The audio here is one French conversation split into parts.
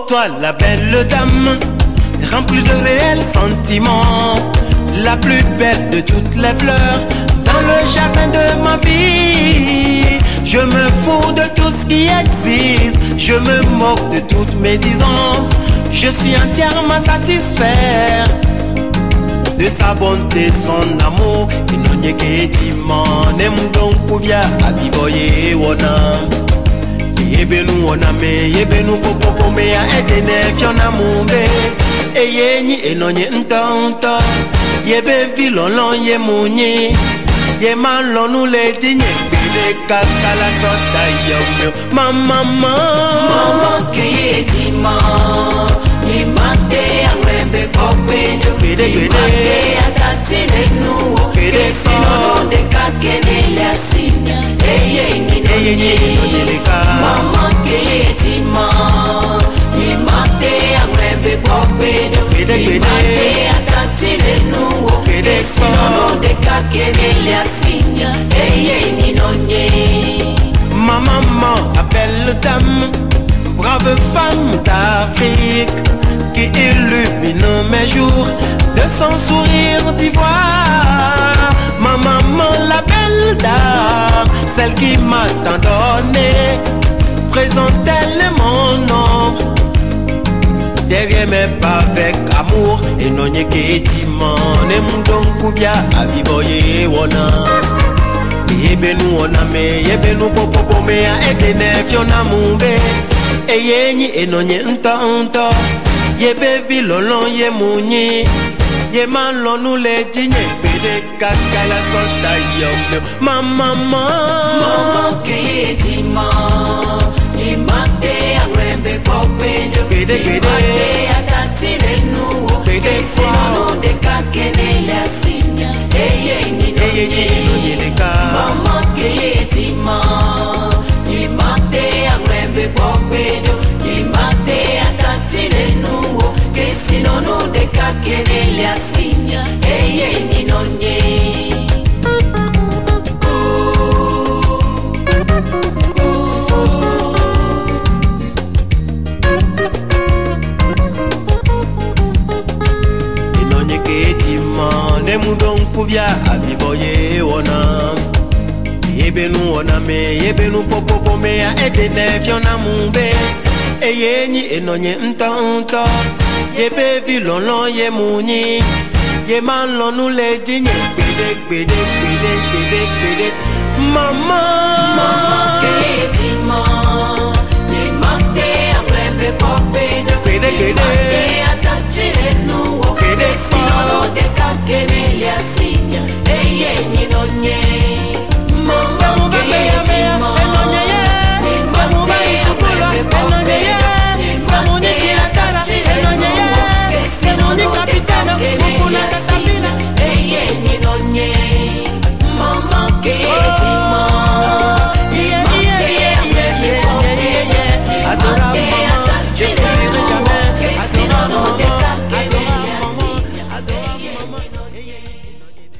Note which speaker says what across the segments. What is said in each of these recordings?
Speaker 1: toi la belle dame, remplie de réels sentiments, la plus belle de toutes les fleurs dans le jardin de ma vie. Je me fous de tout ce qui existe, je me moque de toutes médisances. Je suis entièrement satisfait de sa bonté, son amour. Inonye ketima nemudon kubya abiboye wona. Yebenu wona me, yebenu popopo me ya edene fiona mumbe. Eyenyi enonye ntonto, yebe vilolon ye munyi. Ye malonu le dinye, bide kakala sota yomyo. Mama ketima, ye mate amrembe kopendo. Ye mate akatile nuo, kesino de kakene le asinya. Eye nino mama ketima, ye mate amrembe kopendo. Ye mate akatile nuo, kesino de kakene le asinya. Eye nino nye. Ma maman, belle dame, brave femme d'Afrique, qui illumine mes jours de son sourire d'ivoire. Ma maman, la belle dame, celle qui m'a tant donné, présente-elle mon ombre derrière mes pas avec amour. Et non y'a que diman, et mon don koubia, avivoye wona. Yebenu wona me, yebenu popopo me ya edene fiona mumbe. Eyenyi enonye ntonto, yebe vilolon ye munyi. Ye malonu le dinye, pede kakala sota yomyo. Mama ketima, ye mate amrembe kopendo. Ye mate akatile nuo, kesino de kakene le asinya. Eye nino mama ketima, ye mate amrembe kopendo. Ye mate akatile nuo, kesino de kakene le asinya. Eye nino nye. Nemudon kubya abiboye wona. Yebenu wona me, yebenu popopo me ya edene fiona mumbe. Eyenyi enonye ntonto, yebe vilolon ye munyi. Ye malonu le dinye, pede. Mama ketima, ye mate amrembe kopendo. Ye mate atachile nuo, kesino de kakene le asinya. Eye nino nye. Mama ketima, ye mate amrembe kopendo. Ye mate atachile nuo, kesino de kakene le asinya. Eye nino nye. Mama ketima, ye mate amrembe kopendo. Adora mama, je t'oublierai jamais. Adora maman, adora maman.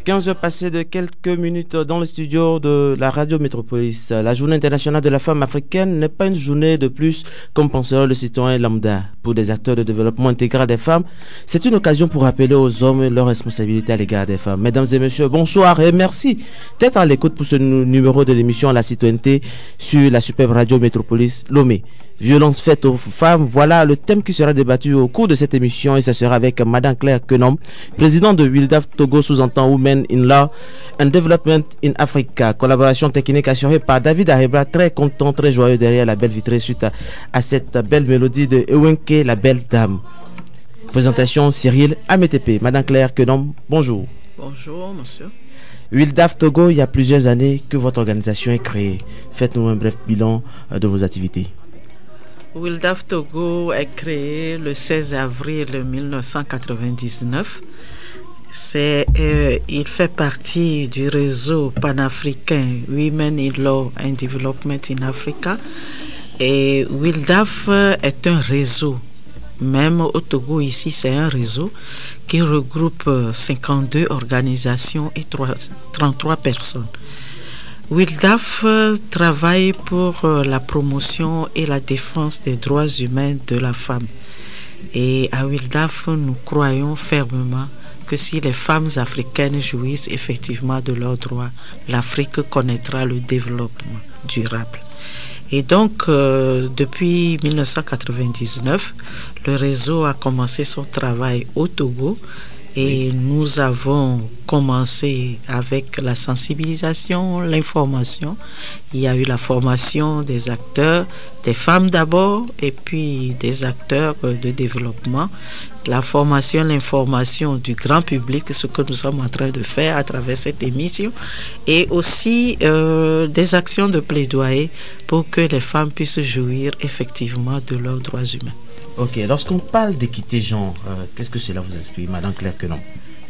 Speaker 2: 15 heures passées de quelques minutes dans le studio de la radio Métropolis. La journée internationale de la femme africaine n'est pas une journée de plus comme penserait le citoyen lambda. Pour des acteurs de développement intégral des femmes, c'est une occasion pour rappeler aux hommes leurs responsabilités à l'égard des femmes. Mesdames et messieurs, bonsoir et merci d'être à l'écoute pour ce numéro de l'émission La Citoyenneté sur la superbe radio Métropolis Lomé. Violence faite aux femmes, voilà le thème qui sera débattu au cours de cette émission et ça sera avec Madame Claire Kenom, présidente de Wildaf Togo, sous-entend Women in Law and Development in Africa. Collaboration technique assurée par David Arebra, très content, très joyeux derrière la belle vitrée suite à cette belle mélodie de Ewenke, la belle dame. Présentation Cyril Ametepe. Madame Claire Kenom, bonjour.
Speaker 3: Bonjour, monsieur.
Speaker 2: Wildaf Togo, il y a plusieurs années que votre organisation est créée. Faites-nous un bref bilan de vos activités.
Speaker 3: Wildaf Togo est créé le 16 avril 1999. Il fait partie du réseau panafricain Women in Law and Development in Africa. Et Wildaf est un réseau. Même au Togo, ici, c'est un réseau qui regroupe 52 organisations et 33 personnes. WILDAF travaille pour la promotion et la défense des droits humains de la femme. Et à WILDAF, nous croyons fermement que si les femmes africaines jouissent effectivement de leurs droits, l'Afrique connaîtra le développement durable. Et donc, depuis 1999, le réseau a commencé son travail au Togo. Et nous avons commencé avec la sensibilisation, l'information. Il y a eu la formation des acteurs, des femmes d'abord, et puis des acteurs de développement. La formation, l'information du grand public, ce que nous sommes en train de faire à travers cette émission. Et aussi des actions de plaidoyer pour que les femmes puissent jouir effectivement de leurs droits humains.
Speaker 2: Ok, lorsqu'on parle d'équité genre, qu'est-ce que cela vous inspire, Madame Claire Quenon?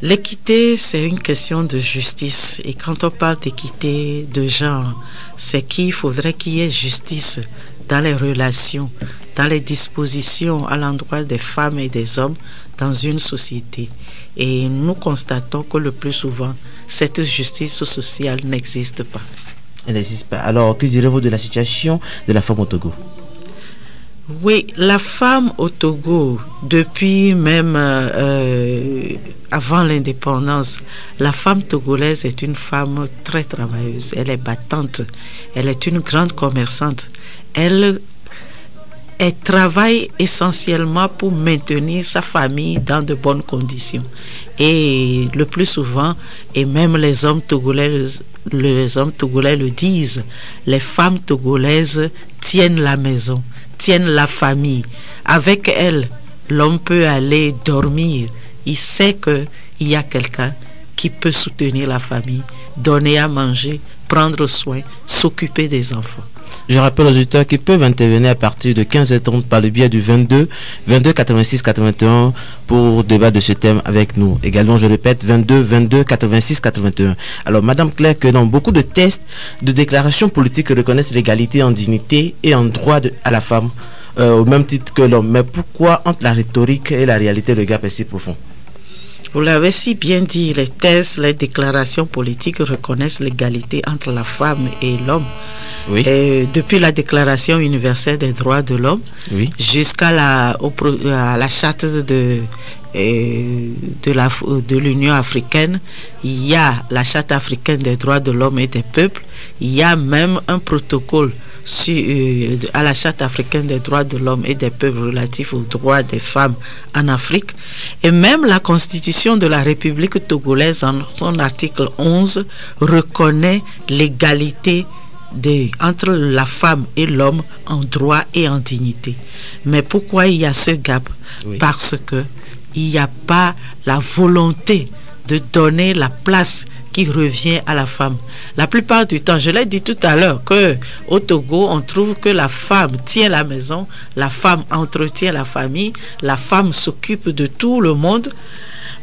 Speaker 3: L'équité, c'est une question de justice. Et quand on parle d'équité de genre, c'est qu'il faudrait qu'il y ait justice dans les relations, dans les dispositions à l'endroit des femmes et des hommes dans une société. Et nous constatons que le plus souvent, cette justice sociale n'existe pas.
Speaker 2: Elle n'existe pas. Alors, que direz-vous de la situation de la femme au Togo?
Speaker 3: Oui, la femme au Togo, depuis même avant l'indépendance, la femme togolaise est une femme très travailleuse. Elle est battante, elle est une grande commerçante. Elle travaille essentiellement pour maintenir sa famille dans de bonnes conditions. Et le plus souvent, et même les hommes togolais le disent, les femmes togolaises tiennent la maison, tiennent la famille. Avec elles, l'homme peut aller dormir. Il sait qu'il y a quelqu'un qui peut soutenir la famille, donner à manger, prendre soin, s'occuper des enfants.
Speaker 2: Je rappelle aux auditeurs qu'ils peuvent intervenir à partir de 15h30 par le biais du 22 86 81 pour débattre de ce thème avec nous. Également, je répète, 22 86 81. Alors, Madame Claire, que dans beaucoup de tests de déclarations politiques reconnaissent l'égalité en dignité et en droit à la femme au même titre que l'homme. Mais pourquoi entre la rhétorique et la réalité le gap est si profond?
Speaker 3: Vous l'avez si bien dit, les tests, les déclarations politiques reconnaissent l'égalité entre la femme et l'homme.
Speaker 2: Oui.
Speaker 3: Et depuis la Déclaration universelle des droits de l'homme, oui, jusqu'à la charte de l'Union africaine, il y a la charte africaine des droits de l'homme et des peuples, il y a même un protocole à la charte africaine des droits de l'homme et des peuples relatifs aux droits des femmes en Afrique, et même la constitution de la République togolaise en son article 11 reconnaît l'égalité entre la femme et l'homme en droit et en dignité. Mais pourquoi il y a ce gap? Oui. Parce que il n'y a pas la volonté de donner la place qui revient à la femme. La plupart du temps, je l'ai dit tout à l'heure, qu'au Togo, on trouve que la femme tient la maison, la femme entretient la famille, la femme s'occupe de tout le monde.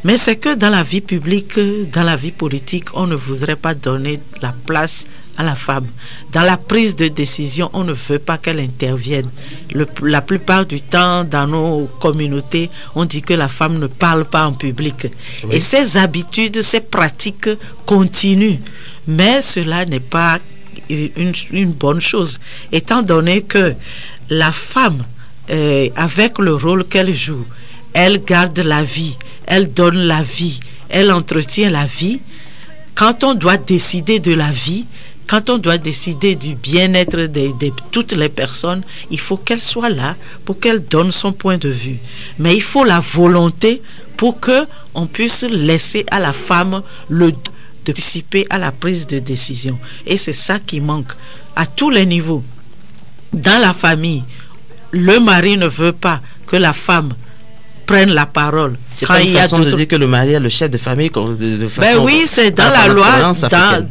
Speaker 3: Mais c'est que dans la vie publique, dans la vie politique, on ne voudrait pas donner la place à la femme. Dans la prise de décision, on ne veut pas qu'elle intervienne. La plupart du temps, dans nos communautés, on dit que la femme ne parle pas en public. Oui. Et ces habitudes, ces pratiques continuent. Mais cela n'est pas une bonne chose, étant donné que la femme, avec le rôle qu'elle joue, elle garde la vie, elle donne la vie, elle entretient la vie. Quand on doit décider de la vie, quand on doit décider du bien-être de toutes les personnes, il faut qu'elle soit là pour qu'elle donne son point de vue. Mais il faut la volonté pour qu'on puisse laisser à la femme de participer à la prise de décision. Et c'est ça qui manque à tous les niveaux. Dans la famille, le mari ne veut pas que la femme prenne la parole.
Speaker 2: C'est pas une façon de dire que le mari est le chef de famille de façon.
Speaker 3: Ben oui, c'est dans la loi,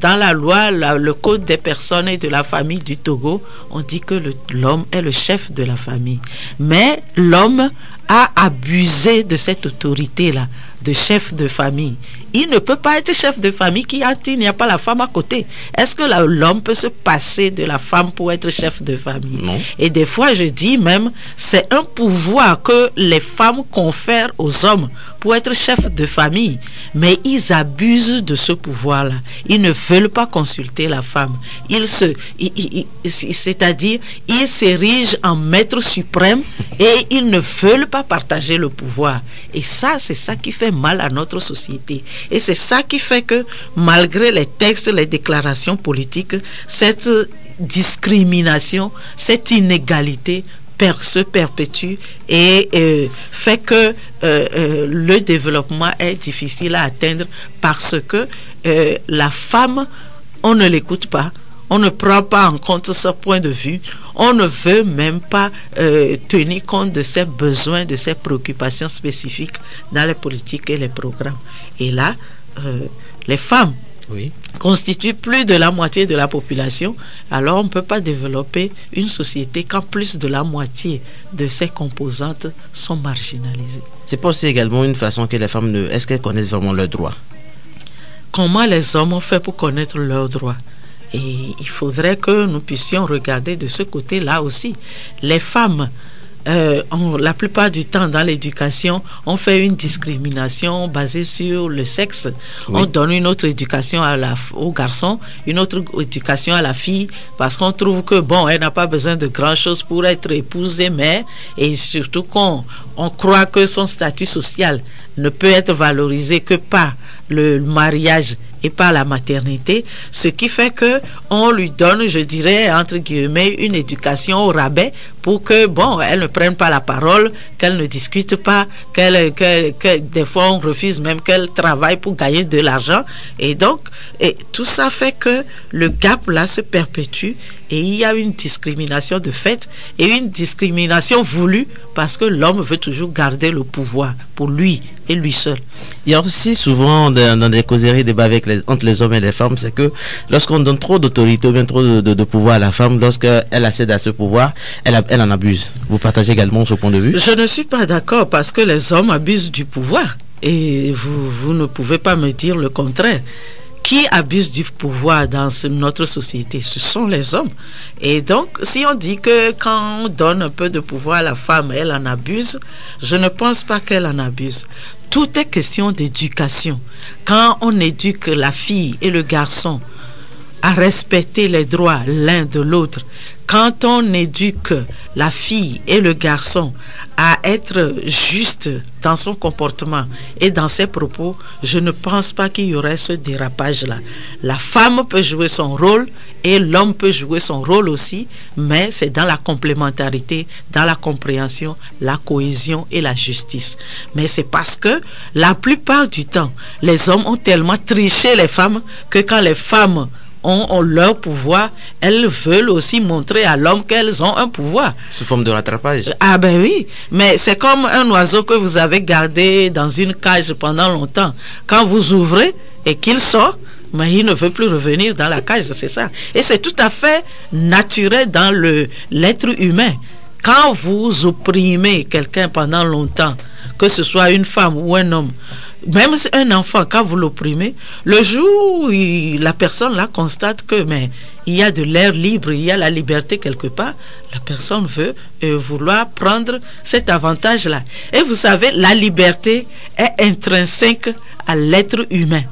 Speaker 3: dans la loi, le code des personnes et de la famille du Togo, on dit que l'homme est le chef de la famille. Mais l'homme a abusé de cette autorité-là, de chef de famille. Il ne peut pas être chef de famille il n'y a pas la femme à côté. Est-ce que l'homme peut se passer de la femme pour être chef de famille?
Speaker 2: Non.
Speaker 3: Et des fois, je dis même, c'est un pouvoir que les femmes confèrent aux hommes pour être chefs de famille, mais ils abusent de ce pouvoir-là. Ils ne veulent pas consulter la femme. C'est-à-dire, ils s'érigent en maître suprême et ils ne veulent pas partager le pouvoir. Et ça, c'est ça qui fait mal à notre société. Et c'est ça qui fait que, malgré les textes, les déclarations politiques, cette discrimination, cette inégalité se perpétue et fait que le développement est difficile à atteindre parce que la femme, on ne l'écoute pas, on ne prend pas en compte ce point de vue, on ne veut même pas tenir compte de ses besoins, de ses préoccupations spécifiques dans les politiques et les programmes. Et là, les femmes constituent plus de la moitié de la population, alors on ne peut pas développer une société quand plus de la moitié de ses composantes sont marginalisées.
Speaker 2: C'est pas aussi également une façon que les femmes est-ce qu'elles connaissent vraiment leurs droits?
Speaker 3: Comment les hommes ont fait pour connaître leurs droits? Et il faudrait que nous puissions regarder de ce côté-là aussi. Les femmes, la plupart du temps dans l'éducation, on fait une discrimination basée sur le sexe. Oui. On donne une autre éducation au garçon, une autre éducation à la fille, parce qu'on trouve que bon, elle n'a pas besoin de grand chose pour être épouse et mère, et surtout qu'on croit que son statut social ne peut être valorisé que par le mariage et par la maternité, ce qui fait que on lui donne, je dirais, entre guillemets, une éducation au rabais pour que, bon, elle ne prenne pas la parole, qu'elle ne discute pas, des fois on refuse même qu'elle travaille pour gagner de l'argent. Et donc, tout ça fait que le gap là se perpétue et il y a une discrimination de fait et une discrimination voulue parce que l'homme veut toujours garder le pouvoir pour lui et lui seul.
Speaker 2: Il y a aussi souvent dans des causeries, débats entre les hommes et les femmes, c'est que lorsqu'on donne trop d'autorité ou bien trop de pouvoir à la femme, lorsqu'elle accède à ce pouvoir, elle en abuse. Vous partagez également ce point de vue?
Speaker 3: Je ne suis pas d'accord parce que les hommes abusent du pouvoir et vous ne pouvez pas me dire le contraire. Qui abuse du pouvoir dans notre société? Ce sont les hommes. Et donc, si on dit que quand on donne un peu de pouvoir à la femme, elle en abuse, je ne pense pas qu'elle en abuse. Tout est question d'éducation. Quand on éduque la fille et le garçon à respecter les droits l'un de l'autre, quand on éduque la fille et le garçon à être juste dans son comportement et dans ses propos, je ne pense pas qu'il y aurait ce dérapage-là. La femme peut jouer son rôle et l'homme peut jouer son rôle aussi, mais c'est dans la complémentarité, dans la compréhension, la cohésion et la justice. Mais c'est parce que la plupart du temps, les hommes ont tellement triché les femmes que quand les femmes ont leur pouvoir, elles veulent aussi montrer à l'homme qu'elles ont un pouvoir.
Speaker 2: Sous forme de rattrapage.
Speaker 3: Ah ben oui, mais c'est comme un oiseau que vous avez gardé dans une cage pendant longtemps. Quand vous ouvrez et qu'il sort, mais il ne veut plus revenir dans la cage, c'est ça. Et c'est tout à fait naturel dans l'être humain. Quand vous opprimez quelqu'un pendant longtemps, que ce soit une femme ou un homme, même un enfant, quand vous l'opprimez, le jour où la personne là constate que il y a de l'air libre, il y a la liberté quelque part, la personne veut vouloir prendre cet avantage-là. Et vous savez, la liberté est intrinsèque à l'être humain.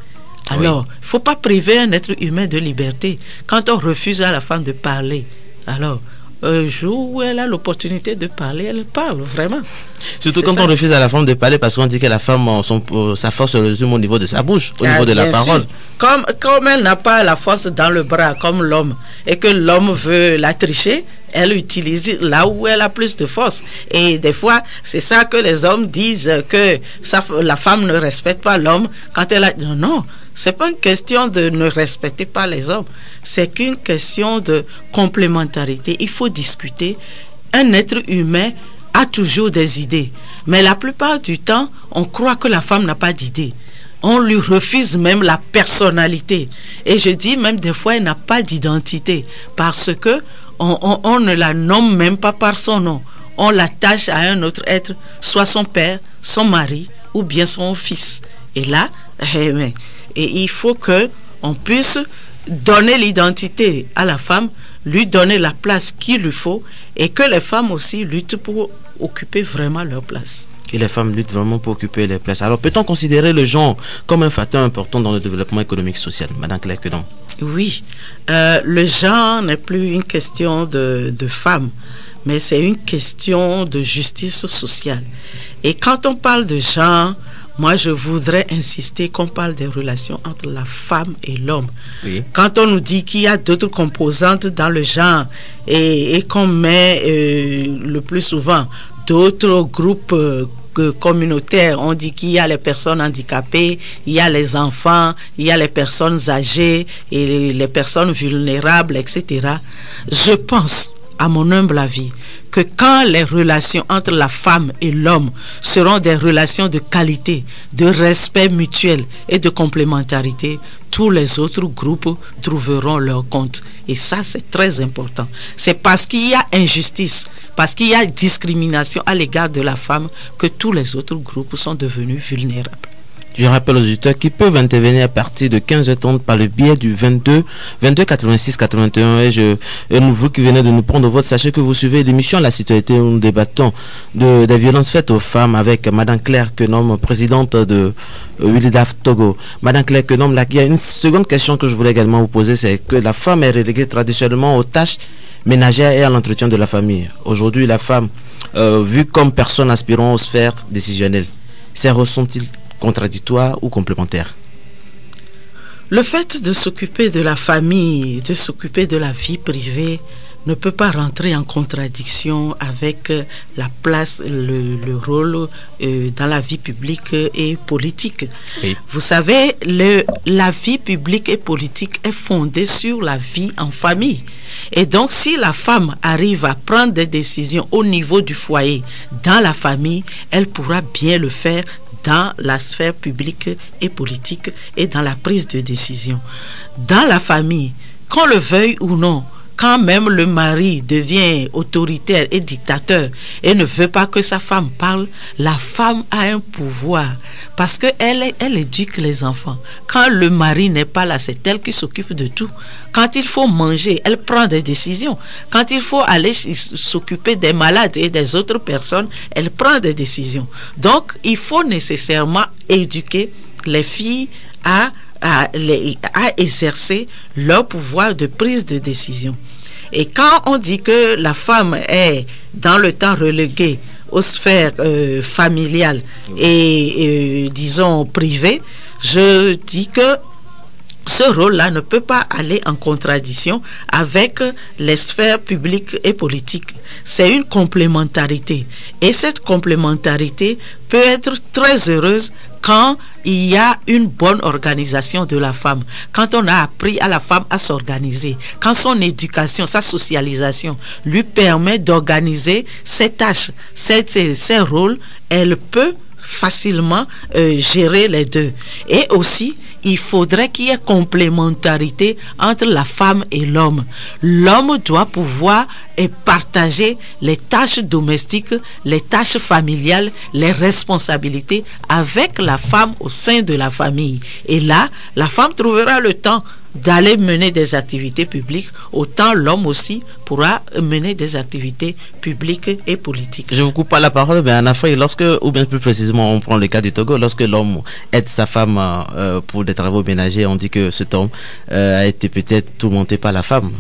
Speaker 3: Alors, il ne faut pas priver un être humain de liberté. Quand on refuse à la femme de parler, alors un jour où elle a l'opportunité de parler, elle parle vraiment.
Speaker 2: Surtout quand on refuse à la femme de parler parce qu'on dit que la femme, sa force se résume au niveau de sa bouche, au niveau de la parole.
Speaker 3: Comme elle n'a pas la force dans le bras comme l'homme et que l'homme veut la tricher, elle utilise là où elle a plus de force. Et des fois, c'est ça que les hommes disent que la femme ne respecte pas l'homme quand elle a... Non, c'est pas une question de ne respecter pas les hommes, c'est qu'une question de complémentarité. Il faut discuter. Un être humain a toujours des idées, mais la plupart du temps, on croit que la femme n'a pas d'idées. On lui refuse même la personnalité. Et je dis même des fois, elle n'a pas d'identité parce que on ne la nomme même pas par son nom. On l'attache à un autre être, soit son père, son mari ou bien son fils. Et là, il faut qu'on puisse donner l'identité à la femme, lui donner la place qu'il lui faut et que les femmes aussi luttent pour occuper vraiment leur place.
Speaker 2: Et les femmes luttent vraiment pour occuper les places. Alors, peut-on considérer le genre comme un facteur important dans le développement économique et social, Madame Claire Quenom?
Speaker 3: Oui, le genre n'est plus une question de femmes, mais c'est une question de justice sociale. Et quand on parle de genre, moi je voudrais insister qu'on parle des relations entre la femme et l'homme.
Speaker 2: Oui.
Speaker 3: Quand on nous dit qu'il y a d'autres composantes dans le genre et qu'on met le plus souvent d'autres groupes communautaires, on dit qu'il y a les personnes handicapées, il y a les enfants, il y a les personnes âgées et les personnes vulnérables, etc. Je pense, à mon humble avis, que quand les relations entre la femme et l'homme seront des relations de qualité, de respect mutuel et de complémentarité, tous les autres groupes trouveront leur compte. Et ça, c'est très important. C'est parce qu'il y a injustice, parce qu'il y a discrimination à l'égard de la femme que tous les autres groupes sont devenus vulnérables.
Speaker 2: Je rappelle aux auditeurs qui peuvent intervenir à partir de 15h30 par le biais du 22 86 81. Et vous qui venez de nous prendre votre, sachez que vous suivez l'émission La Citoyenneté où nous débattons des violences faites aux femmes avec Madame Claire Quenom, présidente de WILDAF Togo. Madame Claire Quenom, il y a une seconde question que je voulais également vous poser, c'est que la femme est reléguée traditionnellement aux tâches ménagères et à l'entretien de la famille. Aujourd'hui, la femme, vue comme personne aspirant aux sphères décisionnelles, ses ressent-il contradictoire ou complémentaire?
Speaker 3: Le fait de s'occuper de la famille, de s'occuper de la vie privée ne peut pas rentrer en contradiction avec la place, le rôle dans la vie publique et politique. Oui. Vous savez, la vie publique et politique est fondée sur la vie en famille. Et donc, si la femme arrive à prendre des décisions au niveau du foyer, dans la famille, elle pourra bien le faire dans la sphère publique et politique et dans la prise de décision. Dans la famille, qu'on le veuille ou non, quand même le mari devient autoritaire et dictateur et ne veut pas que sa femme parle, la femme a un pouvoir parce qu'elle éduque les enfants. Quand le mari n'est pas là, c'est elle qui s'occupe de tout. Quand il faut manger, elle prend des décisions. Quand il faut aller s'occuper des malades et des autres personnes, elle prend des décisions. Donc, il faut nécessairement éduquer les filles à exercer leur pouvoir de prise de décision. Et quand on dit que la femme est dans le temps reléguée aux sphères familiales et disons privées, je dis que ce rôle-là ne peut pas aller en contradiction avec les sphères publiques et politiques. C'est une complémentarité. Et cette complémentarité peut être très heureuse quand il y a une bonne organisation de la femme, quand on a appris à la femme à s'organiser, quand son éducation, sa socialisation lui permet d'organiser ses tâches, ses rôles, elle peut facilement gérer les deux. Et aussi, il faudrait qu'il y ait complémentarité entre la femme et l'homme. L'homme doit pouvoir partager les tâches domestiques, les tâches familiales, les responsabilités avec la femme au sein de la famille. Et là, la femme trouvera le temps d'aller mener des activités publiques, autant l'homme aussi pourra mener des activités publiques et politiques.
Speaker 2: Je vous coupe pas la parole, mais en Afrique, ou bien plus précisément, on prend le cas du Togo, lorsque l'homme aide sa femme pour des travaux ménagers, on dit que cet homme a été peut-être tourmenté par la femme.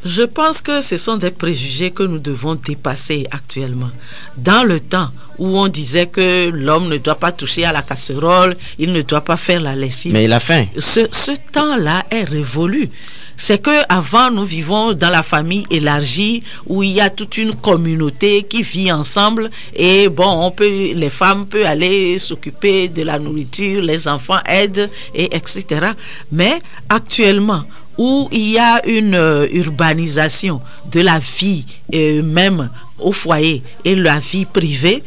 Speaker 3: Je pense que ce sont des préjugés que nous devons dépasser actuellement. Dans le temps où on disait que l'homme ne doit pas toucher à la casserole, il ne doit pas faire la lessive.
Speaker 2: Mais il a faim.
Speaker 3: Ce temps-là est révolu. C'est que avant nous vivons dans la famille élargie où il y a toute une communauté qui vit ensemble et bon, les femmes peuvent aller s'occuper de la nourriture, les enfants aident et etc. Mais actuellement, où il y a une urbanisation de la vie même au foyer et la vie privée,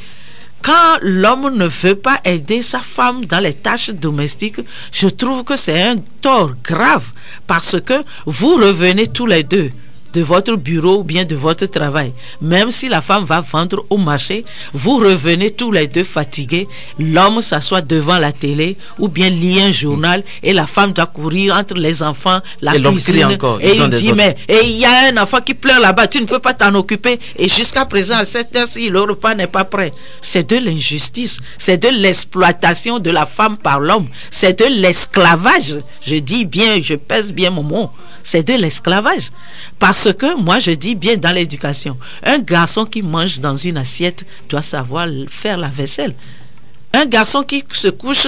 Speaker 3: quand l'homme ne veut pas aider sa femme dans les tâches domestiques, je trouve que c'est un tort grave parce que vous revenez tous les deux de votre bureau ou bien de votre travail. Même si la femme va vendre au marché, vous revenez tous les deux fatigués, l'homme s'assoit devant la télé ou bien lit un journal et la femme doit courir entre les enfants, la cuisine,
Speaker 2: encore,
Speaker 3: et il dit mais il y a un enfant qui pleure là-bas, tu ne peux pas t'en occuper, et jusqu'à présent à cette heure-ci le repas n'est pas prêt. C'est de l'injustice, c'est de l'exploitation de la femme par l'homme, c'est de l'esclavage. Je dis bien, je pèse bien mon mot, c'est de l'esclavage. Parce que moi je dis bien dans l'éducation, un garçon qui mange dans une assiette doit savoir faire la vaisselle. Un garçon qui se couche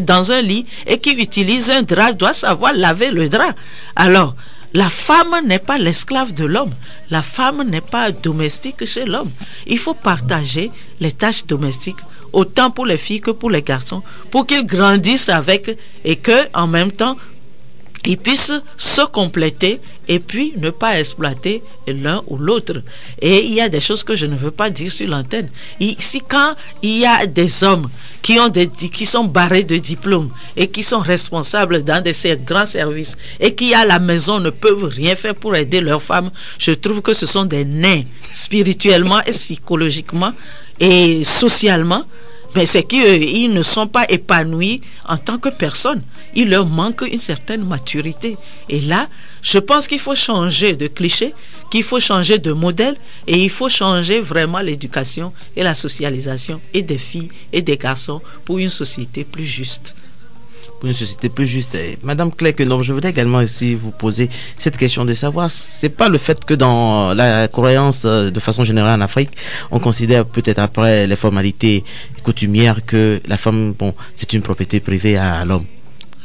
Speaker 3: dans un lit et qui utilise un drap doit savoir laver le drap. Alors, la femme n'est pas l'esclave de l'homme. La femme n'est pas domestique chez l'homme. Il faut partager les tâches domestiques, autant pour les filles que pour les garçons, pour qu'ils grandissent avec et que, en même temps, ils puissent se compléter et puis ne pas exploiter l'un ou l'autre. Et il y a des choses que je ne veux pas dire sur l'antenne. Ici, quand il y a des hommes qui sont barrés de diplômes et qui sont responsables dans ces grands services et qui à la maison ne peuvent rien faire pour aider leurs femmes, je trouve que ce sont des nains spirituellement et psychologiquement et socialement. Mais c'est qu'ils ne sont pas épanouis en tant que personnes. Il leur manque une certaine maturité. Et là, je pense qu'il faut changer de cliché, qu'il faut changer de modèle et il faut changer vraiment l'éducation et la socialisation et des filles et des garçons pour une société plus juste.
Speaker 2: Pour une société plus juste. Madame Claire Kenom, je voudrais également ici vous poser cette question de savoir, c'est pas le fait que dans la croyance de façon générale en Afrique, on considère peut-être après les formalités coutumières que la femme, bon, c'est une propriété privée à l'homme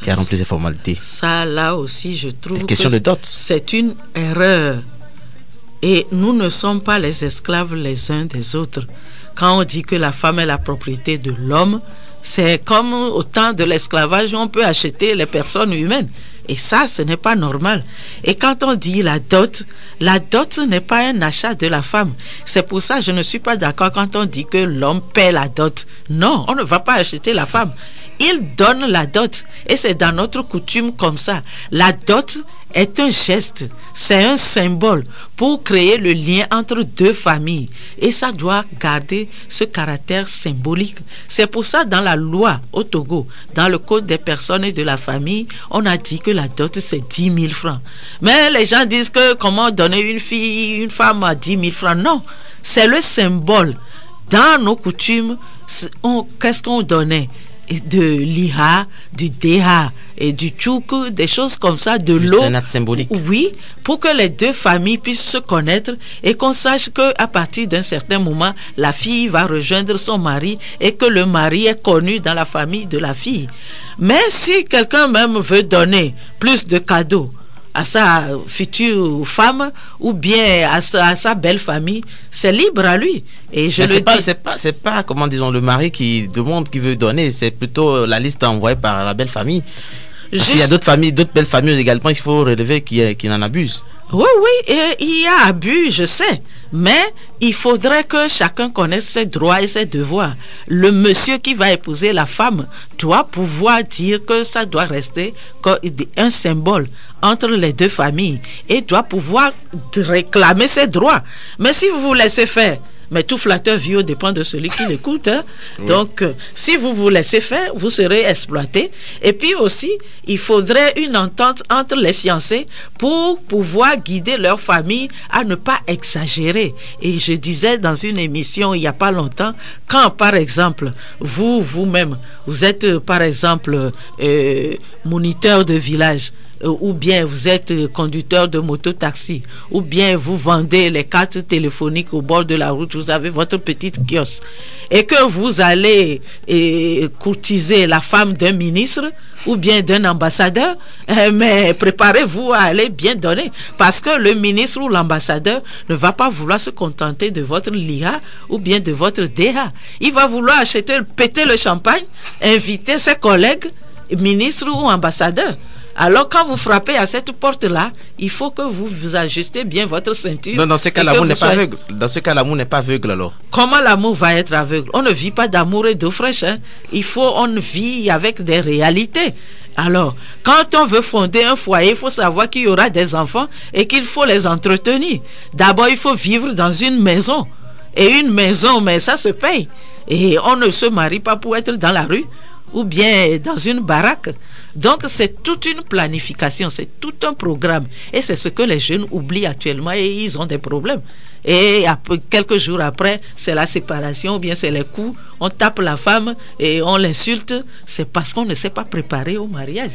Speaker 2: qui a rempli ces formalités.
Speaker 3: Ça, là aussi, je trouve
Speaker 2: question de dot.
Speaker 3: C'est une erreur. Et nous ne sommes pas les esclaves les uns des autres. Quand on dit que la femme est la propriété de l'homme, c'est comme au temps de l'esclavage, on peut acheter les personnes humaines. Et ça, ce n'est pas normal. Et quand on dit la dot n'est pas un achat de la femme. C'est pour ça que je ne suis pas d'accord quand on dit que l'homme paie la dot. Non, on ne va pas acheter la femme. Il donne la dot. Et c'est dans notre coutume comme ça. La dot est un geste, c'est un symbole pour créer le lien entre deux familles. Et ça doit garder ce caractère symbolique. C'est pour ça, dans la loi au Togo, dans le code des personnes et de la famille, on a dit que la dot, c'est 10 000 francs. Mais les gens disent que comment donner une femme à 10 000 francs? Non, c'est le symbole. Dans nos coutumes, qu'est-ce qu'on donnait? De l'iha, du deha et du tchouk, des choses comme ça, de l'eau.
Speaker 2: Un acte symbolique.
Speaker 3: Oui, pour que les deux familles puissent se connaître et qu'on sache qu'à partir d'un certain moment, la fille va rejoindre son mari et que le mari est connu dans la famille de la fille. Mais si quelqu'un même veut donner plus de cadeaux à sa future femme ou bien à sa belle famille, c'est libre à lui. Et je le dis.
Speaker 2: C'est pas, comment disons, le mari qui demande, qui veut donner, c'est plutôt la liste envoyée par la belle famille. Il y a d'autres familles, d'autres belles familles également, il faut relever qui en abusent.
Speaker 3: Oui, et il y a abus, je sais. Mais il faudrait que chacun connaisse ses droits et ses devoirs. Le monsieur qui va épouser la femme doit pouvoir dire que ça doit rester un symbole entre les deux familles et doit pouvoir réclamer ses droits. Mais si vous vous laissez faire, mais tout flatteur vieux dépend de celui qui l'écoute. Hein? Oui. Donc, si vous vous laissez faire, vous serez exploité. Et puis aussi, il faudrait une entente entre les fiancés pour pouvoir guider leur famille à ne pas exagérer. Et je disais dans une émission il n'y a pas longtemps, quand par exemple, vous-même, vous êtes par exemple moniteur de village, ou bien vous êtes conducteur de moto-taxi, ou bien vous vendez les cartes téléphoniques au bord de la route, vous avez votre petite kiosque, et que vous allez courtiser la femme d'un ministre ou bien d'un ambassadeur, mais préparez-vous à aller bien donner, parce que le ministre ou l'ambassadeur ne va pas vouloir se contenter de votre liha ou bien de votre deha. Il va vouloir péter le champagne, inviter ses collègues, ministres ou ambassadeurs. Alors, quand vous frappez à cette porte-là, il faut que vous ajustez bien votre ceinture.
Speaker 2: Non, dans ce cas, l'amour n'est pas aveugle. Dans ce cas, l'amour n'est pas aveugle alors.
Speaker 3: Comment l'amour va être aveugle? On ne vit pas d'amour et d'eau fraîche. Hein. On vit avec des réalités. Alors, quand on veut fonder un foyer, il faut savoir qu'il y aura des enfants et qu'il faut les entretenir. D'abord, il faut vivre dans une maison. Et une maison, mais ça se paye. Et on ne se marie pas pour être dans la rue ou bien dans une baraque. Donc, c'est toute une planification, c'est tout un programme. Et c'est ce que les jeunes oublient actuellement et ils ont des problèmes. Et quelques jours après, c'est la séparation ou bien c'est les coups. On tape la femme et on l'insulte. C'est parce qu'on ne s'est pas préparé au mariage.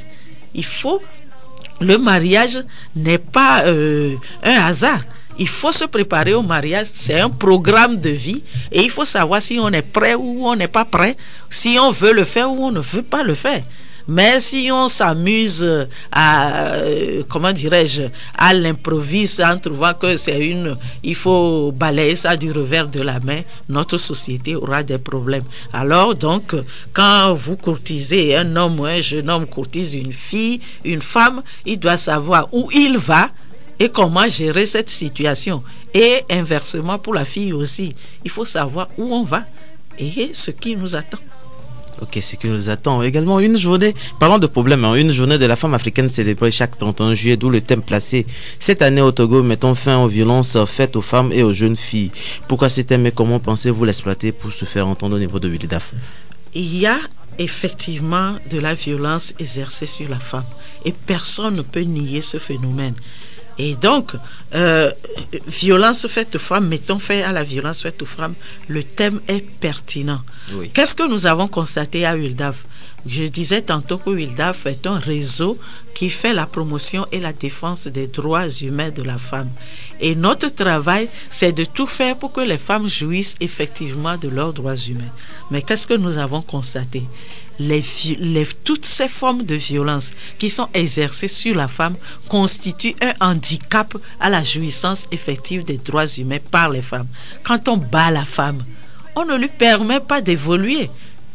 Speaker 3: Le mariage n'est pas un hasard. Il faut se préparer au mariage, c'est un programme de vie et il faut savoir si on est prêt ou on n'est pas prêt, si on veut le faire ou on ne veut pas le faire. Mais si on s'amuse à, à l'improviste en trouvant que il faut balayer ça du revers de la main, notre société aura des problèmes. Alors donc, quand vous courtisez un homme ou un jeune homme courtise une fille, une femme, il doit savoir où il va et comment gérer cette situation. Et inversement pour la fille aussi, il faut savoir où on va et ce qui nous attend.
Speaker 2: Ok, ce qui nous attend. Également, une journée, parlons de problèmes, une journée de la femme africaine célébrée chaque 31 juillet, d'où le thème placé. Cette année au Togo, mettons fin aux violences faites aux femmes et aux jeunes filles. Pourquoi ce thème et comment pensez-vous l'exploiter pour se faire entendre au niveau de WILDAF?
Speaker 3: Il y a effectivement de la violence exercée sur la femme et personne ne peut nier ce phénomène. Et donc, violence faite aux femmes, mettons fin à la violence faite aux femmes, le thème est pertinent. Oui. Qu'est-ce que nous avons constaté à WILDAF? Je disais tantôt que WILDAF est un réseau qui fait la promotion et la défense des droits humains de la femme. Et notre travail, c'est de tout faire pour que les femmes jouissent effectivement de leurs droits humains. Mais qu'est-ce que nous avons constaté? Toutes ces formes de violence qui sont exercées sur la femme constituent un handicap à la jouissance effective des droits humains par les femmes. Quand on bat la femme, on ne lui permet pas d'évoluer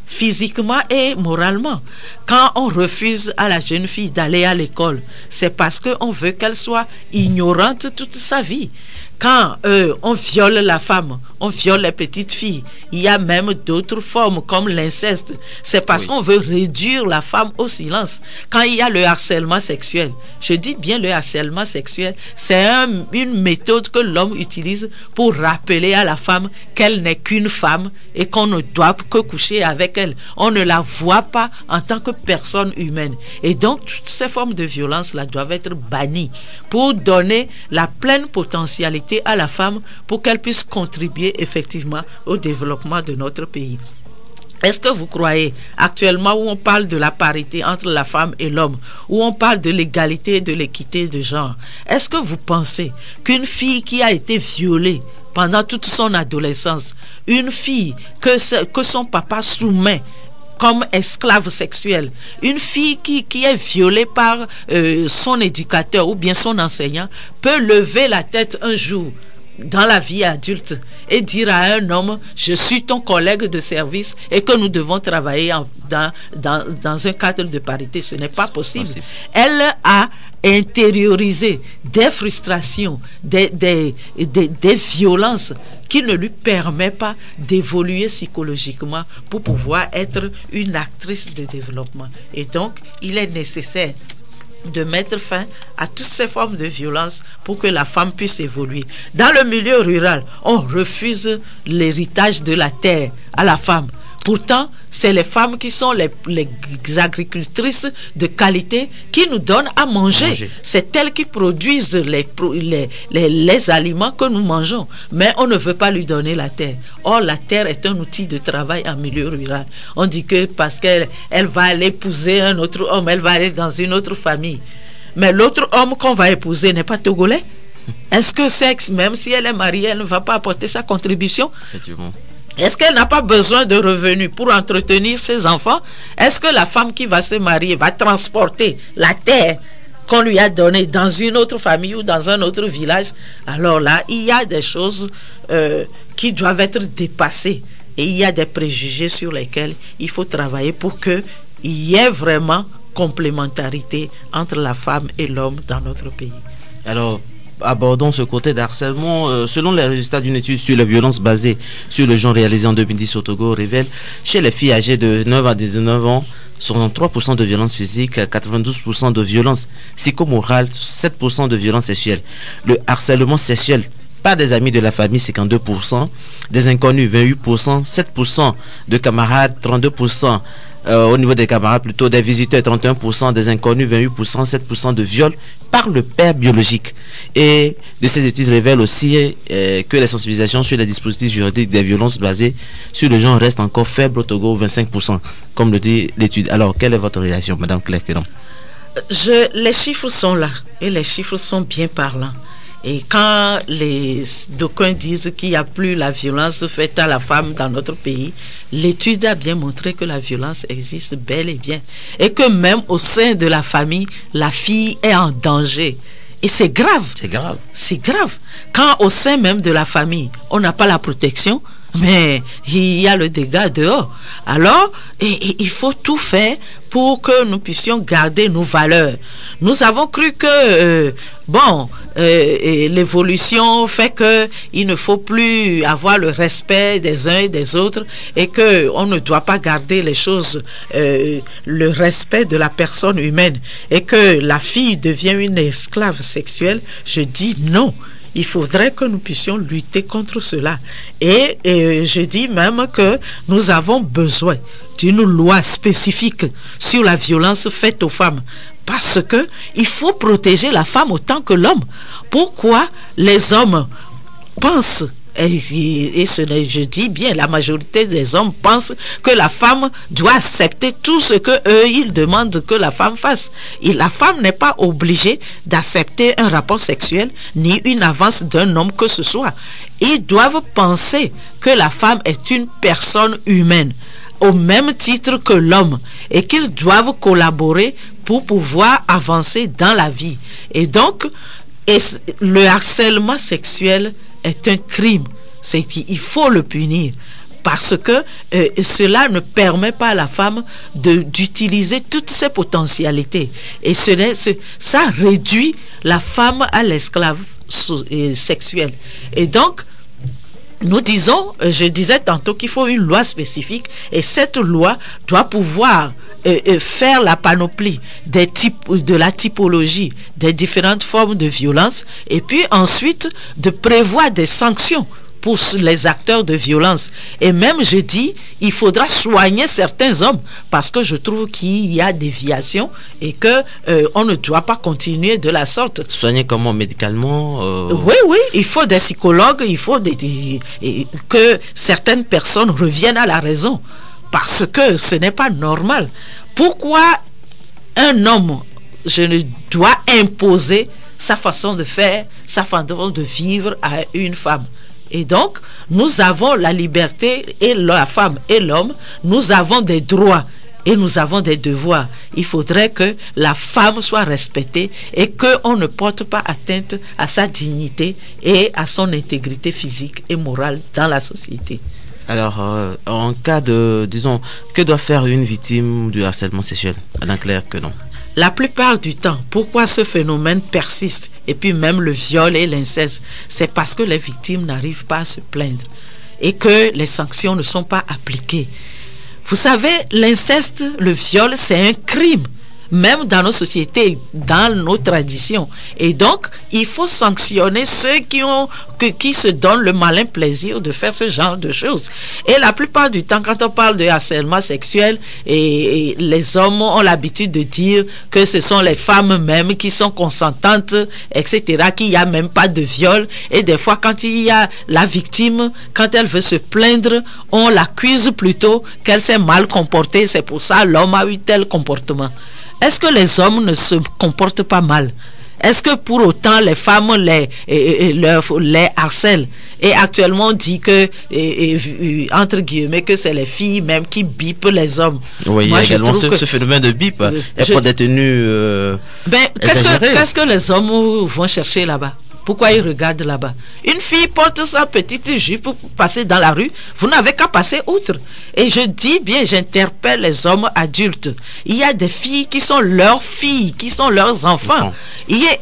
Speaker 3: physiquement et moralement. Quand on refuse à la jeune fille d'aller à l'école, c'est parce qu'on veut qu'elle soit ignorante toute sa vie. Quand on viole la femme, on viole les petites filles, il y a même d'autres formes comme l'inceste. C'est parce qu'on veut réduire la femme au silence. Quand il y a le harcèlement sexuel, je dis bien le harcèlement sexuel, c'est une méthode que l'homme utilise pour rappeler à la femme qu'elle n'est qu'une femme et qu'on ne doit que coucher avec elle. On ne la voit pas en tant que personne humaine. Et donc, toutes ces formes de violence-là doivent être bannies pour donner la pleine potentialité à la femme pour qu'elle puisse contribuer effectivement au développement de notre pays. Est-ce que vous croyez, actuellement où on parle de la parité entre la femme et l'homme, où on parle de l'égalité et de l'équité de genre, est-ce que vous pensez qu'une fille qui a été violée pendant toute son adolescence, une fille que son papa soumet comme esclave sexuelle, une fille qui est violée par son éducateur ou bien son enseignant, peut lever la tête un jour dans la vie adulte et dire à un homme: je suis ton collègue de service et que nous devons travailler dans un cadre de parité? Ce n'est pas possible. Elle a intériorisé des frustrations, des violences qui ne lui permet pas d'évoluer psychologiquement pour pouvoir être une actrice de développement. Et donc, il est nécessaire de mettre fin à toutes ces formes de violence pour que la femme puisse évoluer. Dans le milieu rural, on refuse l'héritage de la terre à la femme. Pourtant, c'est les femmes qui sont les agricultrices de qualité qui nous donnent à manger. C'est elles qui produisent les aliments que nous mangeons. Mais on ne veut pas lui donner la terre. Or, la terre est un outil de travail en milieu rural. On dit que parce qu'elle va aller épouser un autre homme, elle va aller dans une autre famille. Mais l'autre homme qu'on va épouser n'est pas togolais. Est-ce que même si elle est mariée, elle ne va pas apporter sa contribution?
Speaker 2: Effectivement.
Speaker 3: Est-ce qu'elle n'a pas besoin de revenus pour entretenir ses enfants? Est-ce que la femme qui va se marier va transporter la terre qu'on lui a donnée dans une autre famille ou dans un autre village? Alors là, il y a des choses qui doivent être dépassées et il y a des préjugés sur lesquels il faut travailler pour qu'il y ait vraiment complémentarité entre la femme et l'homme dans notre pays.
Speaker 2: Alors, abordons ce côté d'harcèlement. Selon les résultats d'une étude sur les violences basées sur le genre réalisée en 2010 au Togo, révèle chez les filles âgées de 9 à 19 ans, 63% de violences physiques, 92% de violences psychomorales, 7% de violences sexuelles. Le harcèlement sexuel par des amis de la famille, 52%, des inconnus, 28%, 7% de camarades, 32%, au niveau des camarades plutôt, des visiteurs, 31%, des inconnus, 28%, 7% de viols par le père biologique. Et de ces études révèlent aussi que les sensibilisations sur les dispositifs juridiques des violences basées sur le genre restent encore faibles au Togo, 25%, comme le dit l'étude. Alors, quelle est votre réaction, Madame Claire Quedon?
Speaker 3: Les chiffres sont là, et les chiffres sont bien parlants. Et quand les d'aucuns disent qu'il n'y a plus la violence faite à la femme dans notre pays, l'étude a bien montré que la violence existe bel et bien. Et que même au sein de la famille, la fille est en danger. Et c'est grave.
Speaker 2: C'est grave.
Speaker 3: C'est grave. Quand au sein même de la famille, on n'a pas la protection, mais il y a le dégât dehors. Alors, il faut tout faire pour que nous puissions garder nos valeurs. Nous avons cru que, l'évolution fait qu'il ne faut plus avoir le respect des uns et des autres et qu'on ne doit pas garder les choses, le respect de la personne humaine et que la fille devient une esclave sexuelle. Je dis non. Il faudrait que nous puissions lutter contre cela. Et je dis même que nous avons besoin d'une loi spécifique sur la violence faite aux femmes. Parce que il faut protéger la femme autant que l'homme. Pourquoi les hommes pensent, je dis bien, la majorité des hommes pensent que la femme doit accepter tout ce que eux ils demandent que la femme fasse. Et la femme n'est pas obligée d'accepter un rapport sexuel ni une avance d'un homme que ce soit. Ils doivent penser que la femme est une personne humaine au même titre que l'homme et qu'ils doivent collaborer pour pouvoir avancer dans la vie. Et donc, le harcèlement sexuel est un crime. C'est qu'il faut le punir parce que cela ne permet pas à la femme d'utiliser toutes ses potentialités. Et ça réduit la femme à l'esclave sexuelle. Et donc, nous disons, je disais tantôt qu'il faut une loi spécifique et cette loi doit pouvoir faire la panoplie de la typologie des différentes formes de violence et puis ensuite de prévoir des sanctions pour les acteurs de violence. Et même, je dis, il faudra soigner certains hommes parce que je trouve qu'il y a déviation et que on ne doit pas continuer de la sorte.
Speaker 2: Soigner comment? Médicalement?
Speaker 3: Oui, il faut des psychologues, il faut que certaines personnes reviennent à la raison parce que ce n'est pas normal. Pourquoi un homme, je ne dois imposer sa façon de faire, sa façon de vivre à une femme? Et donc, nous avons la liberté, et la femme et l'homme, nous avons des droits et nous avons des devoirs. Il faudrait que la femme soit respectée et qu'on ne porte pas atteinte à sa dignité et à son intégrité physique et morale dans la société.
Speaker 2: Alors, en cas de, disons, que doit faire une victime du harcèlement sexuel? Madame Claire Quedon.
Speaker 3: La plupart du temps, pourquoi ce phénomène persiste, et puis même le viol et l'inceste, c'est parce que les victimes n'arrivent pas à se plaindre et que les sanctions ne sont pas appliquées. Vous savez, l'inceste, le viol, c'est un crime, même dans nos sociétés, dans nos traditions. Et donc, il faut sanctionner ceux qui se donnent le malin plaisir de faire ce genre de choses. Et la plupart du temps, quand on parle de harcèlement sexuel, et les hommes ont l'habitude de dire que ce sont les femmes même qui sont consentantes, etc., qu'il n'y a même pas de viol. Et des fois, quand il y a la victime, quand elle veut se plaindre, on l'accuse plutôt qu'elle s'est mal comportée. C'est pour ça l'homme a eu tel comportement. Est-ce que les hommes ne se comportent pas mal? Est-ce que pour autant les femmes les harcèlent? Et actuellement on dit que, entre guillemets, que c'est les filles même qui bipent les hommes.
Speaker 2: Oui, moi, il y a également ce phénomène de bip. Elles prennent des tenues
Speaker 3: qu'est-ce que les hommes vont chercher là-bas? Pourquoi ils regardent là-bas? Une fille porte sa petite jupe pour passer dans la rue. Vous n'avez qu'à passer outre. Et je dis bien, j'interpelle les hommes adultes. Il y a des filles qui sont leurs filles, qui sont leurs enfants.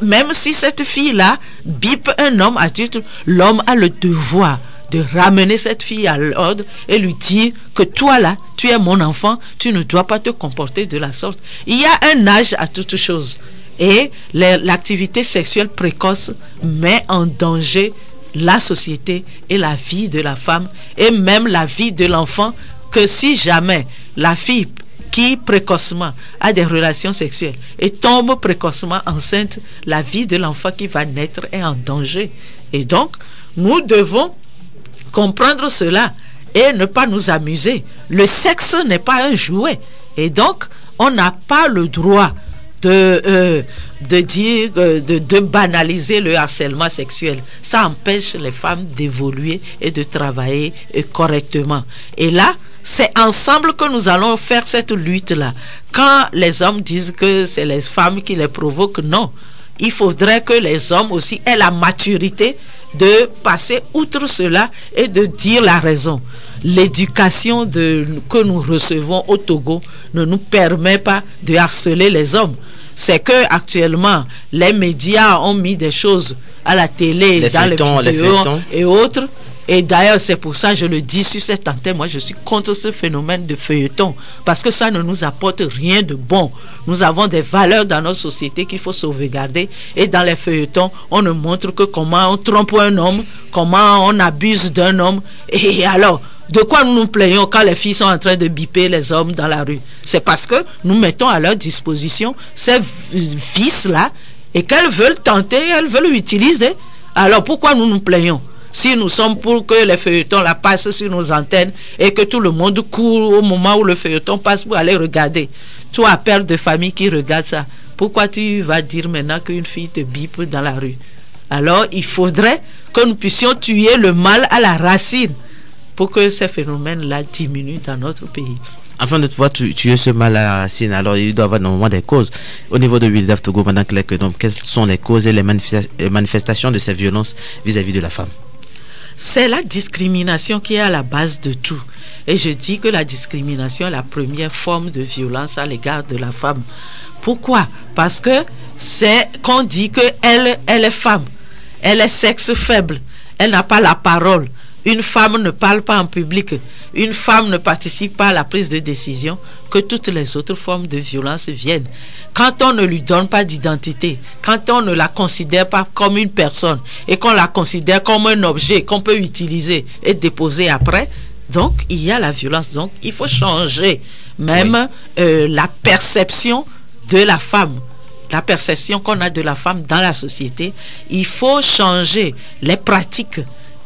Speaker 3: Même si cette fille-là bipe un homme adulte, l'homme a le devoir de ramener cette fille à l'ordre et lui dire que toi là, tu es mon enfant, tu ne dois pas te comporter de la sorte. Il y a un âge à toute chose. Et l'activité sexuelle précoce met en danger la société et la vie de la femme et même la vie de l'enfant, que si jamais la fille qui précocement a des relations sexuelles et tombe précocement enceinte, la vie de l'enfant qui va naître est en danger. Et donc, nous devons comprendre cela et ne pas nous amuser. Le sexe n'est pas un jouet. Et donc, on n'a pas le droit de banaliser le harcèlement sexuel. Ça empêche les femmes d'évoluer et de travailler correctement. Et là, c'est ensemble que nous allons faire cette lutte-là. Quand les hommes disent que c'est les femmes qui les provoquent, non. Il faudrait que les hommes aussi aient la maturité de passer outre cela et de dire la raison. L'éducation que nous recevons au Togo ne nous permet pas de harceler les hommes. C'est que actuellement les médias ont mis des choses à la télé, dans les vidéos et autres. Et d'ailleurs, c'est pour ça que je le dis sur cette antenne, moi je suis contre ce phénomène de feuilleton, parce que ça ne nous apporte rien de bon. Nous avons des valeurs dans notre société qu'il faut sauvegarder, et dans les feuilletons, on ne montre que comment on trompe un homme, comment on abuse d'un homme. Et alors, de quoi nous nous plaignons quand les filles sont en train de biper les hommes dans la rue? C'est parce que nous mettons à leur disposition ces vices-là, et qu'elles veulent tenter, elles veulent utiliser. Alors pourquoi nous nous plaignons? Si nous sommes pour que les feuilletons la passent sur nos antennes et que tout le monde court au moment où le feuilleton passe pour aller regarder. Toi, père de famille qui regarde ça, pourquoi tu vas dire maintenant qu'une fille te bipe dans la rue? Alors, il faudrait que nous puissions tuer le mal à la racine pour que ces phénomènes-là diminuent dans notre pays.
Speaker 2: Afin de pouvoir tuer ce mal à la racine, alors il doit y avoir normalement des causes. Au niveau de WILDAF Togo, Madame Claire, quelles sont les causes et les manifestations de ces violences vis-à-vis de la femme?
Speaker 3: C'est la discrimination qui est à la base de tout. Et je dis que la discrimination est la première forme de violence à l'égard de la femme. Pourquoi? Parce que c'est qu'on dit qu'elle est femme, elle est sexe faible, elle n'a pas la parole. Une femme ne parle pas en public, une femme ne participe pas à la prise de décision, que toutes les autres formes de violence viennent. Quand on ne lui donne pas d'identité, quand on ne la considère pas comme une personne et qu'on la considère comme un objet qu'on peut utiliser et déposer après, donc il y a la violence. Donc il faut changer même la perception de la femme. La perception qu'on a de la femme dans la société. Il faut changer les pratiques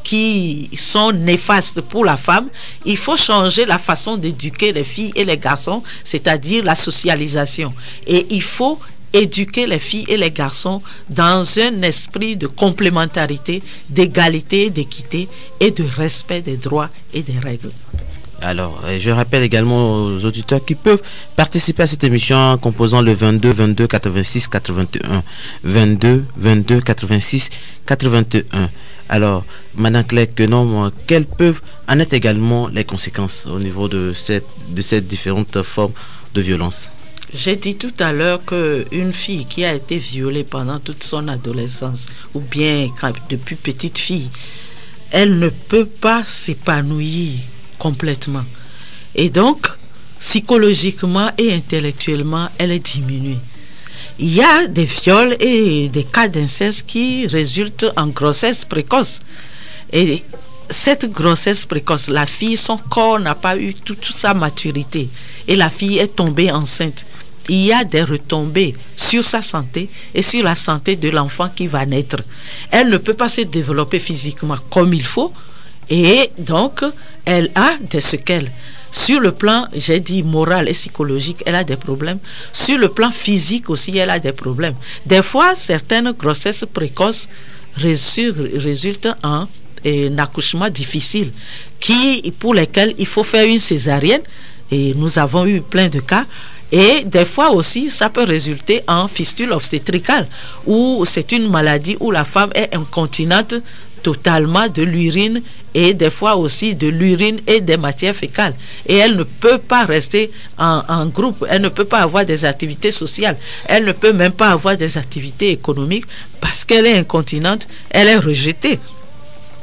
Speaker 3: qui sont néfastes pour la femme. Il faut changer la façon d'éduquer les filles et les garçons, c'est-à-dire la socialisation. Et il faut éduquer les filles et les garçons dans un esprit de complémentarité, d'égalité, d'équité et de respect des droits et des règles.
Speaker 2: Alors, je rappelle également aux auditeurs qui peuvent participer à cette émission en composant le 22 22 86 81 22 22 86 81. Alors, Madame Claire Quenom, quelles peuvent en être également les conséquences au niveau de ces différentes formes de violence?
Speaker 3: J'ai dit tout à l'heure qu'une fille qui a été violée pendant toute son adolescence, ou bien depuis petite fille, elle ne peut pas s'épanouir complètement. Et donc, psychologiquement et intellectuellement, elle est diminuée. Il y a des viols et des cas d'inceste qui résultent en grossesse précoce. Et cette grossesse précoce, la fille, son corps n'a pas eu toute sa maturité. Et la fille est tombée enceinte. Il y a des retombées sur sa santé et sur la santé de l'enfant qui va naître. Elle ne peut pas se développer physiquement comme il faut. Et donc, elle a des séquelles. Sur le plan, j'ai dit, moral et psychologique, elle a des problèmes. Sur le plan physique aussi, elle a des problèmes. Des fois, certaines grossesses précoces résultent en un accouchement difficile, pour lesquels il faut faire une césarienne. Et nous avons eu plein de cas. Et des fois aussi, ça peut résulter en fistule obstétricale, où c'est une maladie où la femme est incontinente totalement de l'urine et des fois aussi de l'urine et des matières fécales. Et elle ne peut pas rester en groupe, elle ne peut pas avoir des activités sociales, elle ne peut même pas avoir des activités économiques parce qu'elle est incontinente, elle est rejetée.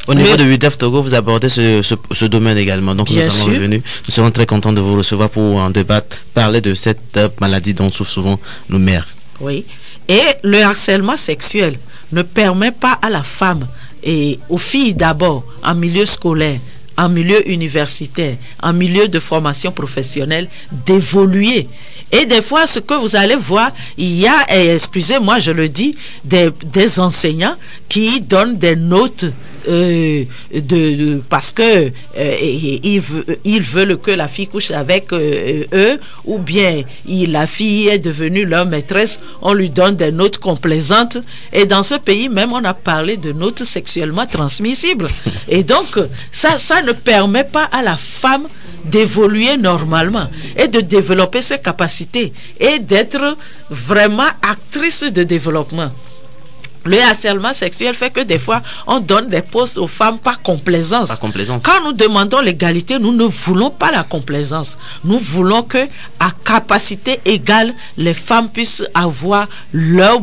Speaker 2: Au niveau de UDEF Togo, vous abordez ce domaine également. Donc nous allons revenir. Nous serons très contents de vous recevoir pour en débattre, parler de cette maladie dont souffrent souvent nos mères.
Speaker 3: Oui. Et le harcèlement sexuel ne permet pas à la femme et aux filles d'abord, en milieu scolaire, en milieu universitaire, en milieu de formation professionnelle, d'évoluer. Et des fois, ce que vous allez voir, il y a, excusez-moi, je le dis, des enseignants qui donnent des notes parce que ils veulent que la fille couche avec eux, ou bien la fille est devenue leur maîtresse, on lui donne des notes complaisantes. Et dans ce pays même, on a parlé de notes sexuellement transmissibles. Et donc, ça ne permet pas à la femme d'évoluer normalement et de développer ses capacités et d'être vraiment actrice de développement. Le harcèlement sexuel fait que des fois, on donne des postes aux femmes par complaisance.
Speaker 2: Par complaisance.
Speaker 3: Quand nous demandons l'égalité, nous ne voulons pas la complaisance. Nous voulons que, à capacité égale, les femmes puissent avoir leur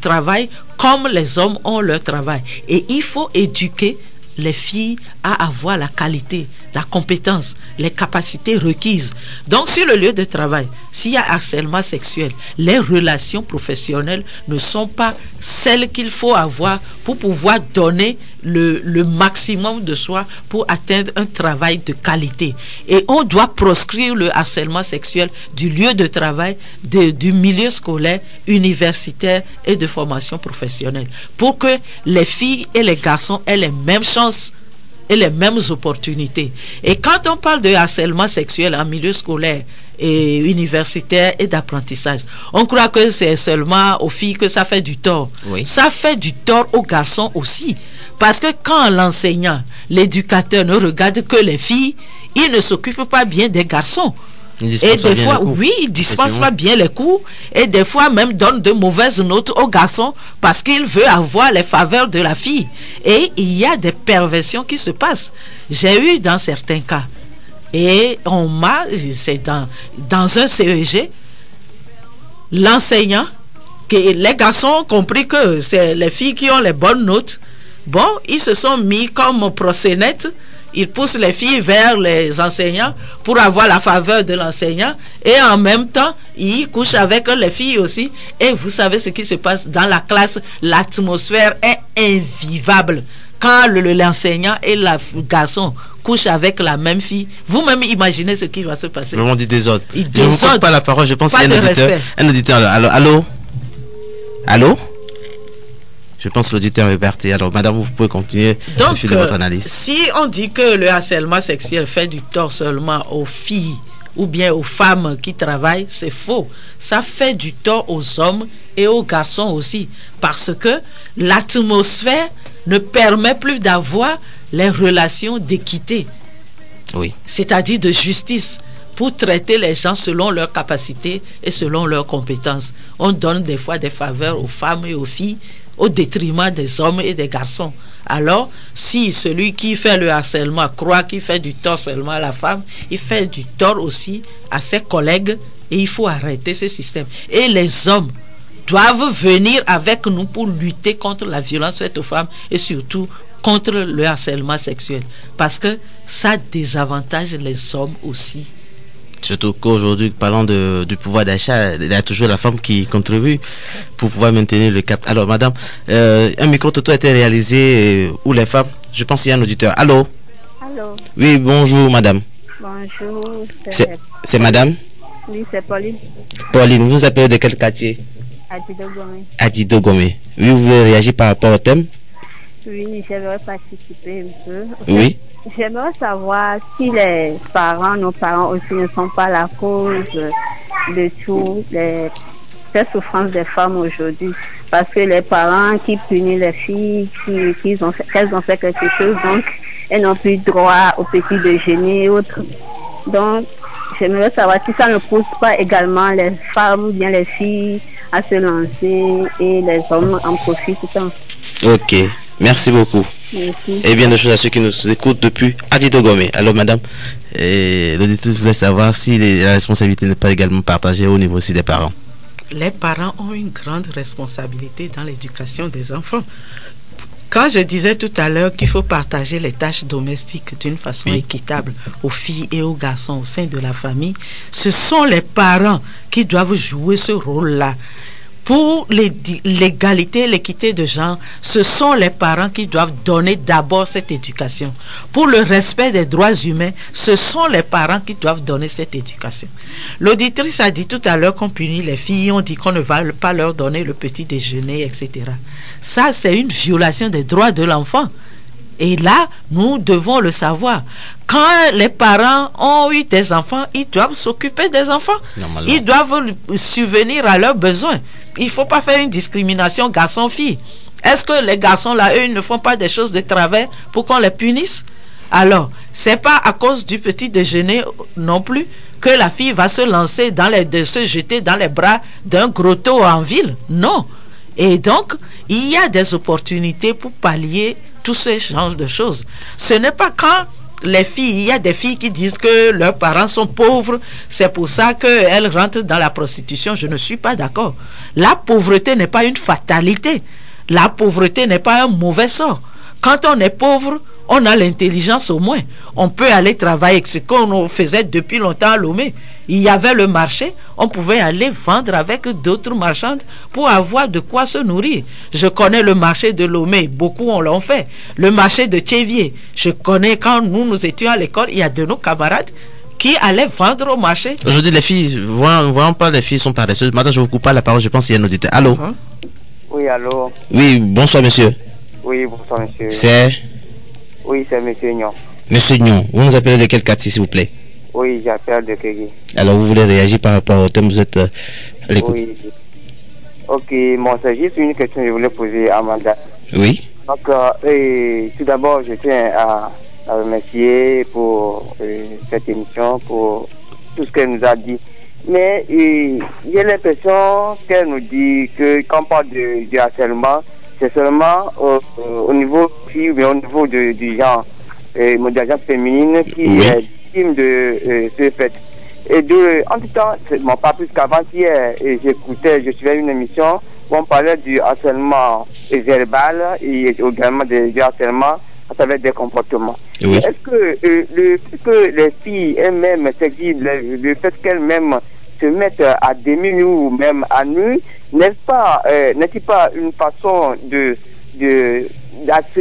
Speaker 3: travail comme les hommes ont leur travail. Et il faut éduquer les filles à avoir la qualité, la compétence, les capacités requises. Donc, sur le lieu de travail, s'il y a harcèlement sexuel, les relations professionnelles ne sont pas celles qu'il faut avoir pour pouvoir donner le maximum de soi pour atteindre un travail de qualité. Et on doit proscrire le harcèlement sexuel du lieu de travail, du milieu scolaire, universitaire et de formation professionnelle, pour que les filles et les garçons aient les mêmes chances et les mêmes opportunités. Et quand on parle de harcèlement sexuel en milieu scolaire et universitaire et d'apprentissage, on croit que c'est seulement aux filles que ça fait du tort.
Speaker 2: Oui.
Speaker 3: Ça fait du tort aux garçons aussi. Parce que quand l'enseignant, l'éducateur ne regarde que les filles, il ne s'occupe pas bien des garçons. Et des fois, oui, il dispense pas bien les cours et des fois même donne de mauvaises notes aux garçons parce qu'il veut avoir les faveurs de la fille. Et il y a des perversions qui se passent. J'ai eu dans certains cas, et c'est dans un CEG, l'enseignant, que les garçons ont compris que c'est les filles qui ont les bonnes notes. Bon, ils se sont mis comme proxénètes. Ils poussent les filles vers les enseignants pour avoir la faveur de l'enseignant et en même temps, ils couchent avec les filles aussi. Et vous savez ce qui se passe dans la classe, l'atmosphère est invivable. Quand l'enseignant et le garçon couchent avec la même fille, vous-même imaginez ce qui va se passer.
Speaker 2: Vraiment dit désordre. Je ne
Speaker 3: Désordre.
Speaker 2: vous coupe pas la parole, je pense
Speaker 3: Pas
Speaker 2: qu'il y a
Speaker 3: de respect.
Speaker 2: un auditeur. Allô? Allô? Je pense que l'auditeur est parti. Alors, madame, vous pouvez continuer
Speaker 3: Donc,
Speaker 2: de votre analyse.
Speaker 3: si on dit que le harcèlement sexuel fait du tort seulement aux filles ou bien aux femmes qui travaillent, c'est faux. Ça fait du tort aux hommes et aux garçons aussi. Parce que l'atmosphère ne permet plus d'avoir les relations d'équité.
Speaker 2: Oui.
Speaker 3: C'est-à-dire de justice, pour traiter les gens selon leurs capacités et selon leurs compétences. On donne des fois des faveurs aux femmes et aux filles au détriment des hommes et des garçons. Alors, si celui qui fait le harcèlement croit qu'il fait du tort seulement à la femme, il fait du tort aussi à ses collègues et il faut arrêter ce système. Et les hommes doivent venir avec nous pour lutter contre la violence faite aux femmes et surtout contre le harcèlement sexuel. Parce que ça désavantage les hommes aussi.
Speaker 2: Surtout qu'aujourd'hui, parlant du pouvoir d'achat, il y a toujours la femme qui contribue pour pouvoir maintenir le cap. Alors, madame, un micro-toto a été réalisé où les femmes, je pense qu'il y a un auditeur. Allô?
Speaker 4: Allô?
Speaker 2: Oui, bonjour, madame.
Speaker 4: Bonjour.
Speaker 2: C'est madame?
Speaker 4: Oui, c'est Pauline.
Speaker 2: Pauline, vous vous appelez de quel quartier?
Speaker 4: Adidogomé.
Speaker 2: Adidogomé. Oui, vous voulez réagir par rapport au thème?
Speaker 4: Oui, j'aimerais participer un peu.
Speaker 2: Oui.
Speaker 4: J'aimerais savoir si les parents, nos parents aussi ne sont pas la cause de toutes les souffrances des femmes aujourd'hui. Parce que les parents qui punissent les filles, qu'elles ont fait quelque chose, donc elles n'ont plus droit au petit déjeuner et autres. Donc, j'aimerais savoir si ça ne pousse pas également les femmes ou bien les filles à se lancer et les hommes en profitent tant.
Speaker 2: Ok, merci beaucoup.
Speaker 4: Merci.
Speaker 2: Et bien de choses à ceux qui nous écoutent depuis Adito Gomé. Alors madame, l'auditrice voulait savoir si la responsabilité n'est pas également partagée au niveau aussi des parents.
Speaker 3: Les parents ont une grande responsabilité dans l'éducation des enfants. Quand je disais tout à l'heure qu'il faut partager les tâches domestiques d'une façon équitable aux filles et aux garçons au sein de la famille, ce sont les parents qui doivent jouer ce rôle-là. Pour l'égalité, l'équité de genre, ce sont les parents qui doivent donner d'abord cette éducation. Pour le respect des droits humains, ce sont les parents qui doivent donner cette éducation. L'auditrice a dit tout à l'heure qu'on punit les filles, on dit qu'on ne va pas leur donner le petit déjeuner, etc. Ça, c'est une violation des droits de l'enfant. Et là, nous devons le savoir. Quand les parents ont eu des enfants, ils doivent s'occuper des enfants. Ils doivent subvenir à leurs besoins. Il ne faut pas faire une discrimination garçon-fille. Est-ce que les garçons, là, eux, ne font pas des choses de travers pour qu'on les punisse? Alors, c'est pas à cause du petit déjeuner non plus que la fille va se lancer de se jeter dans les bras d'un grotto en ville. Non. Et donc, il y a des opportunités pour pallier tous ces genres de choses. Ce n'est pas quand les filles, il y a des filles qui disent que leurs parents sont pauvres, c'est pour ça qu'elles rentrent dans la prostitution. Je ne suis pas d'accord. La pauvreté n'est pas une fatalité. La pauvreté n'est pas un mauvais sort. Quand on est pauvre, on a l'intelligence au moins. On peut aller travailler, ce qu'on faisait depuis longtemps à Lomé. Il y avait le marché, on pouvait aller vendre avec d'autres marchandes pour avoir de quoi se nourrir. Je connais le marché de Lomé, beaucoup on l'ont fait. Le marché de Tchévier, je connais quand nous étions à l'école, il y a de nos camarades qui allaient vendre au marché.
Speaker 2: Aujourd'hui, les filles, voyons pas, les filles sont paresseuses. Maintenant, je ne vous coupe pas la parole, je pense qu'il y a un auditeur. Allô?
Speaker 5: Oui, allô?
Speaker 2: Oui, bonsoir monsieur.
Speaker 5: Oui, bonsoir monsieur.
Speaker 2: C'est?
Speaker 5: Oui, c'est monsieur Nyon.
Speaker 2: Monsieur Nyon, vous nous appelez de quel quartier s'il vous plaît?
Speaker 5: Oui, j'appelle de Kégué.
Speaker 2: Alors vous voulez réagir par rapport au thème, vous êtes à l'écoute.
Speaker 5: Oui. Ok, bon, c'est juste une question que je voulais poser à Amanda.
Speaker 2: Oui.
Speaker 5: Donc, tout d'abord, je tiens à remercier pour cette émission, pour tout ce qu'elle nous a dit. Mais j'ai l'impression qu'elle nous dit que quand on parle de harcèlement, c'est seulement au niveau fille ou bien au niveau du genre, de la genre féminine qui est victime de ce fait. Et en tout temps, bon, pas plus qu'avant-hier, j'écoutais, je suivais une émission où on parlait du harcèlement verbal et également du harcèlement à travers des comportements. Oui. Est-ce que le fait que les filles elles-mêmes s'exilent, le fait qu'elles-mêmes se mettent à demi-nu ou même à nu, n'est-il pas une façon d'attirer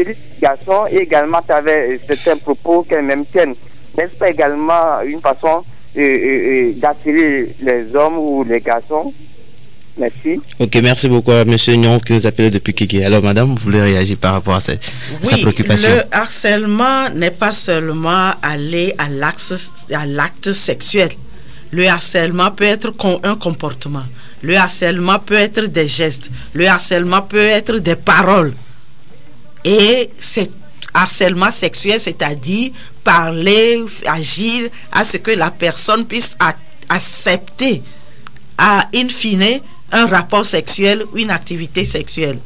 Speaker 5: les garçons et également à travers certains propos qu'elles-mêmes tiennent? N'est-ce pas également une façon d'attirer les hommes ou les garçons? Merci. Ok,
Speaker 2: merci beaucoup à M. Nyon qui nous appelait depuis Kéké. Alors madame, vous voulez réagir par rapport à sa préoccupation?
Speaker 3: Le harcèlement n'est pas seulement aller à l'acte sexuel. Le harcèlement peut être un comportement. Le harcèlement peut être des gestes. Le harcèlement peut être des paroles. Et c'est harcèlement sexuel, c'est-à-dire parler, agir à ce que la personne puisse accepter, in fine, un rapport sexuel ou une activité sexuelle.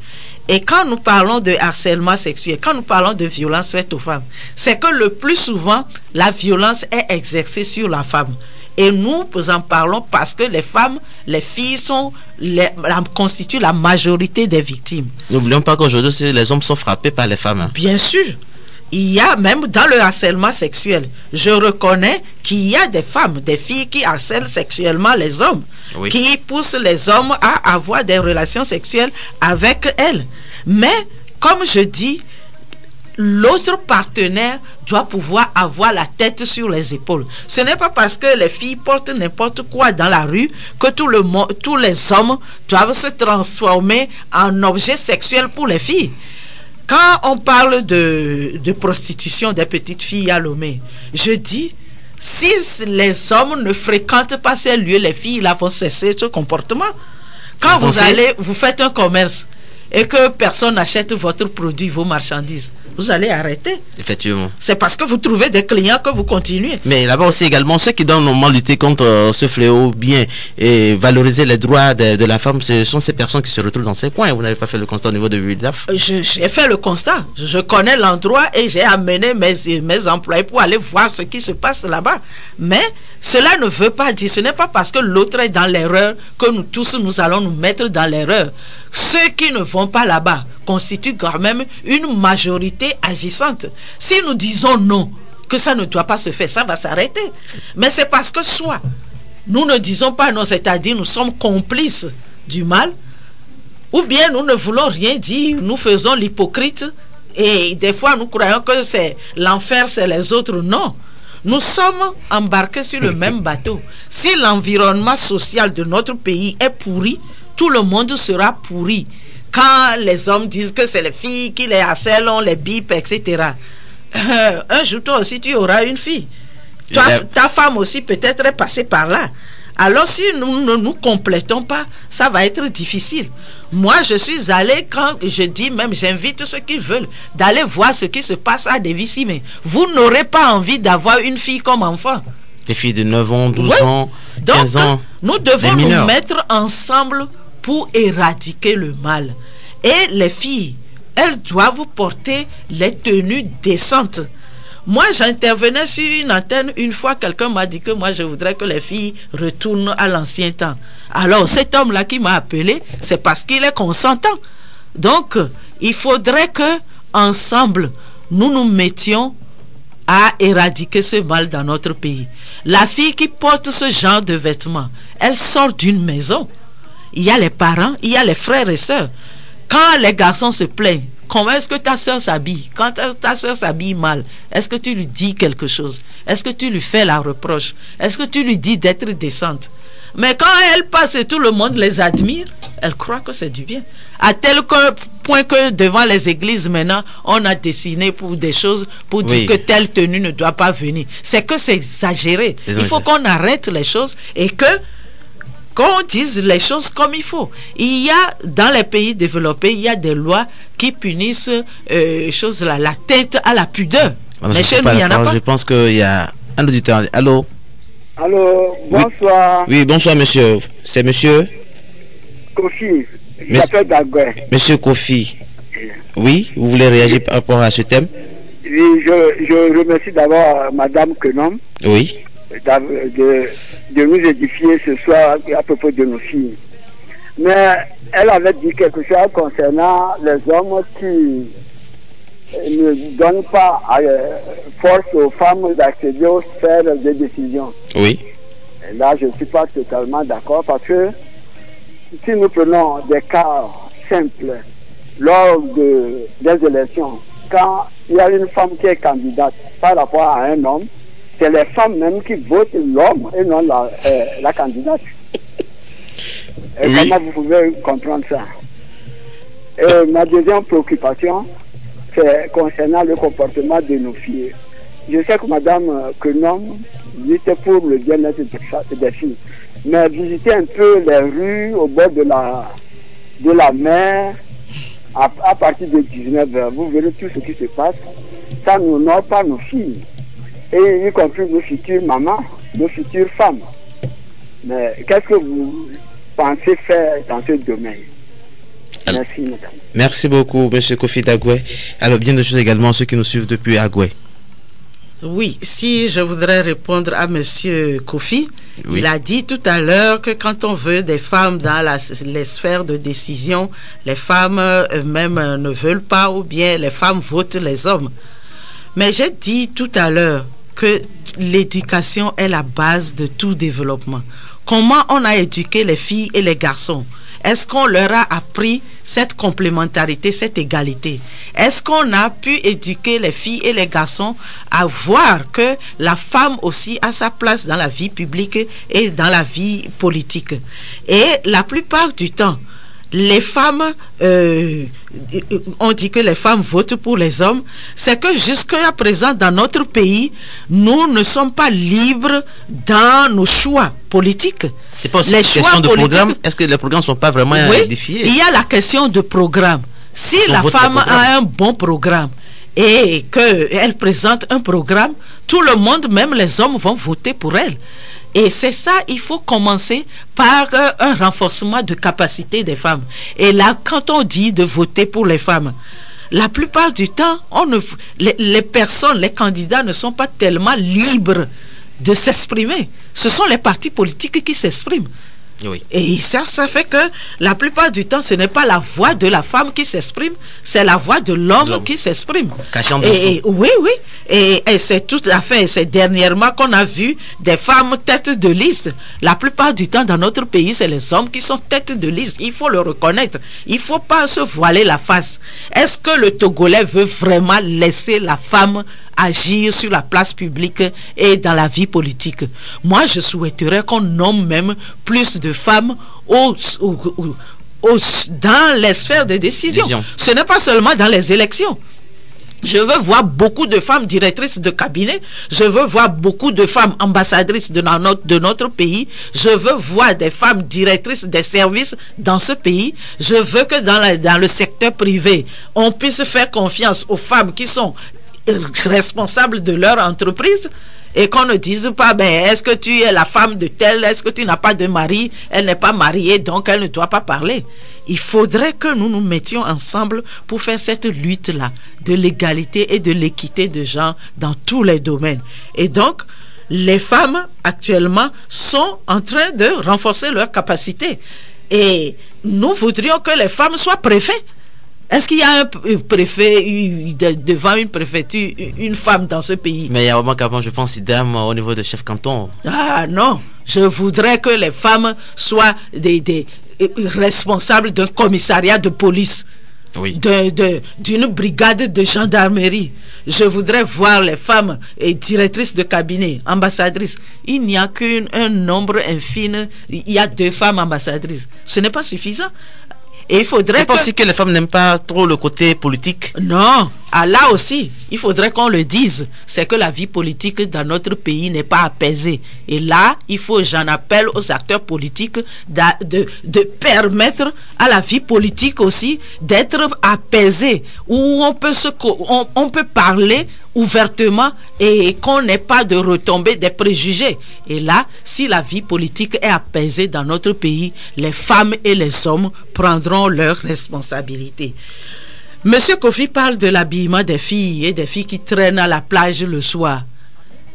Speaker 3: Et quand nous parlons de harcèlement sexuel, quand nous parlons de violence faite aux femmes, c'est que le plus souvent, la violence est exercée sur la femme. Et nous en parlons parce que les femmes, les filles constituent la majorité des victimes.
Speaker 2: N'oublions pas qu'aujourd'hui, les hommes sont frappés par les femmes. Hein.
Speaker 3: Bien sûr. Il y a même dans le harcèlement sexuel, je reconnais qu'il y a des femmes, des filles qui harcèlent sexuellement les hommes, qui poussent les hommes à avoir des relations sexuelles avec elles. Mais, comme je dis, l'autre partenaire doit pouvoir avoir la tête sur les épaules. Ce n'est pas parce que les filles portent n'importe quoi dans la rue que tous les hommes doivent se transformer en objet sexuel pour les filles. Quand on parle de prostitution des petites filles à Lomé, je dis, si les hommes ne fréquentent pas ces lieux, les filles là vont cesser ce comportement. Quand vous faites un commerce et que personne n'achète votre produit, vos marchandises, vous allez arrêter.
Speaker 2: Effectivement.
Speaker 3: C'est parce que vous trouvez des clients que vous continuez.
Speaker 2: Mais là-bas aussi également, ceux qui doivent normalement lutter contre ce fléau bien et valoriser les droits de la femme, ce sont ces personnes qui se retrouvent dans ces coins. Vous n'avez pas fait le constat au niveau de WILDAF?
Speaker 3: J'ai fait le constat. Je connais l'endroit et j'ai amené mes employés pour aller voir ce qui se passe là-bas. Mais cela ne veut pas dire, ce n'est pas parce que l'autre est dans l'erreur que nous tous nous allons nous mettre dans l'erreur. Ceux qui ne vont pas là-bas constituent quand même une majorité agissante. Si nous disons non, que ça ne doit pas se faire, ça va s'arrêter. Mais c'est parce que soit nous ne disons pas non, c'est-à-dire nous sommes complices du mal, ou bien nous ne voulons rien dire, nous faisons l'hypocrite, et des fois nous croyons que c'est l'enfer, c'est les autres. Non. Nous sommes embarqués sur le même bateau. Si l'environnement social de notre pays est pourri, tout le monde sera pourri. Quand les hommes disent que c'est les filles qui les harcèlent, on les bip, etc. Un jour, toi aussi, tu auras une fille. Ta femme aussi peut-être est passée par là. Alors si nous ne nous complétons pas, ça va être difficile. Moi, je suis allé, quand je dis même, j'invite ceux qui veulent d'aller voir ce qui se passe à Devisime. Vous n'aurez pas envie d'avoir une fille comme enfant.
Speaker 2: Des filles de 9 ans, 12 ans, 15 ans.
Speaker 3: Donc, nous devons nous mettre ensemble pour éradiquer le mal. Et les filles, elles doivent porter les tenues décentes. Moi, j'intervenais sur une antenne une fois, quelqu'un m'a dit que moi, je voudrais que les filles retournent à l'ancien temps. Alors, cet homme-là qui m'a appelé, c'est parce qu'il est consentant. Donc, il faudrait que, ensemble, nous nous mettions à éradiquer ce mal dans notre pays. La fille qui porte ce genre de vêtements, elle sort d'une maison. Il y a les parents, il y a les frères et sœurs. Quand les garçons se plaignent, comment est-ce que ta soeur s'habille? Quand ta soeur s'habille mal, est-ce que tu lui dis quelque chose? Est-ce que tu lui fais la reproche? Est-ce que tu lui dis d'être décente? Mais quand elle passe et tout le monde les admire, elle croit que c'est du bien. À tel point que devant les églises maintenant, on a dessiné pour des choses pour dire que telle tenue ne doit pas venir. C'est que c'est exagéré. Il faut qu'on arrête les choses et qu'on dise les choses comme il faut. Il y a, dans les pays développés, il y a des lois qui punissent l'atteinte à la pudeur. Mais chez nous, il n'y en a pas.
Speaker 2: Je pense qu'il y a un auditeur. Allô?
Speaker 6: Allô, bonsoir.
Speaker 2: Oui, bonsoir, monsieur. C'est monsieur
Speaker 6: Kofi. J'appelle Dagoué.
Speaker 2: Monsieur Kofi. Oui, vous voulez réagir par rapport à ce thème?
Speaker 6: Oui, je remercie d'abord Madame Kenom.
Speaker 2: Oui.
Speaker 6: De nous édifier ce soir à propos de nos filles. Mais elle avait dit quelque chose concernant les hommes qui ne donnent pas force aux femmes d'accéder aux sphères de décision.
Speaker 2: Oui.
Speaker 6: Et là, je ne suis pas totalement d'accord parce que si nous prenons des cas simples lors des élections, quand il y a une femme qui est candidate par rapport à un homme, c'est les femmes même qui votent l'homme et non la candidate. Et comment vous pouvez comprendre ça? Et ma deuxième préoccupation, c'est concernant le comportement de nos filles. Je sais que Madame Kenom lutte pour le bien-être des filles, mais visitez un peu les rues au bord de la mer à partir de 19h. Vous verrez tout ce qui se passe. Ça n'honore pas nos filles. Et y compris nos futures mamans, nos futures femmes. Mais qu'est-ce que vous pensez faire dans ce domaine? Merci, madame.
Speaker 2: Merci beaucoup, monsieur Kofi Dagoué. Alors, bien de choses également, ceux qui nous suivent depuis Agoué.
Speaker 3: Oui, si je voudrais répondre à monsieur Kofi, il a dit tout à l'heure que quand on veut des femmes dans les sphères de décision, les femmes eux-mêmes ne veulent pas, ou bien les femmes votent les hommes. Mais j'ai dit tout à l'heure que l'éducation est la base de tout développement. Comment on a éduqué les filles et les garçons? Est-ce qu'on leur a appris cette complémentarité, cette égalité? Est-ce qu'on a pu éduquer les filles et les garçons à voir que la femme aussi a sa place dans la vie publique et dans la vie politique? Et la plupart du temps, les femmes, on dit que les femmes votent pour les hommes, c'est que jusqu'à présent dans notre pays, nous ne sommes pas libres dans nos choix politiques.
Speaker 2: C'est pas aussi une question de programme. Est-ce que les programmes ne sont pas vraiment édifiés?
Speaker 3: Il y a la question de programme. Si la femme a un bon programme et qu'elle présente un programme, tout le monde, même les hommes, vont voter pour elle. Et c'est ça, il faut commencer par un renforcement de capacité des femmes. Et là, quand on dit de voter pour les femmes, la plupart du temps, les personnes, les candidats ne sont pas tellement libres de s'exprimer. Ce sont les partis politiques qui s'expriment.
Speaker 2: Oui.
Speaker 3: Et ça fait que la plupart du temps, ce n'est pas la voix de la femme qui s'exprime, c'est la voix de l'homme qui s'exprime. Oui. Et c'est tout à fait, c'est dernièrement qu'on a vu des femmes tête de liste. La plupart du temps, dans notre pays, c'est les hommes qui sont tête de liste. Il faut le reconnaître. Il ne faut pas se voiler la face. Est-ce que le Togolais veut vraiment laisser la femme agir sur la place publique et dans la vie politique? Moi, je souhaiterais qu'on nomme même plus de femmes dans les sphères de décision. Ce n'est pas seulement dans les élections. Je veux voir beaucoup de femmes directrices de cabinet. Je veux voir beaucoup de femmes ambassadrices de notre pays. Je veux voir des femmes directrices des services dans ce pays. Je veux que dans le secteur privé, on puisse faire confiance aux femmes qui sont responsables de leur entreprise, et qu'on ne dise pas, est-ce que tu es la femme de telle, est-ce que tu n'as pas de mari, elle n'est pas mariée, donc elle ne doit pas parler. Il faudrait que nous nous mettions ensemble pour faire cette lutte-là de l'égalité et de l'équité de genre dans tous les domaines. Et donc, les femmes actuellement sont en train de renforcer leurs capacités. Et nous voudrions que les femmes soient préfets. Est-ce qu'il y a un préfet devant une préfecture, une femme dans ce pays?
Speaker 2: Mais il y a vraiment qu'avant, je pense, idem au niveau de chef canton.
Speaker 3: Ah non, je voudrais que les femmes soient des responsables d'un commissariat de police,
Speaker 2: oui,
Speaker 3: d'une brigade de gendarmerie. Je voudrais voir les femmes directrices de cabinet, ambassadrices. Il n'y a qu'un nombre infime, il y a 2 femmes ambassadrices. Ce n'est pas suffisant. Et il faudrait
Speaker 2: aussi que les femmes n'aiment pas trop le côté politique.
Speaker 3: Non, là aussi, il faudrait qu'on le dise. C'est que la vie politique dans notre pays n'est pas apaisée. Et là, j'en appelle aux acteurs politiques de permettre à la vie politique aussi d'être apaisée, où on peut parler ouvertement et qu'on n'ait pas de retombées des préjugés. Et là, si la vie politique est apaisée dans notre pays, les femmes et les hommes prendront leurs responsabilités. Monsieur Kofi parle de l'habillement des filles et des filles qui traînent à la plage le soir.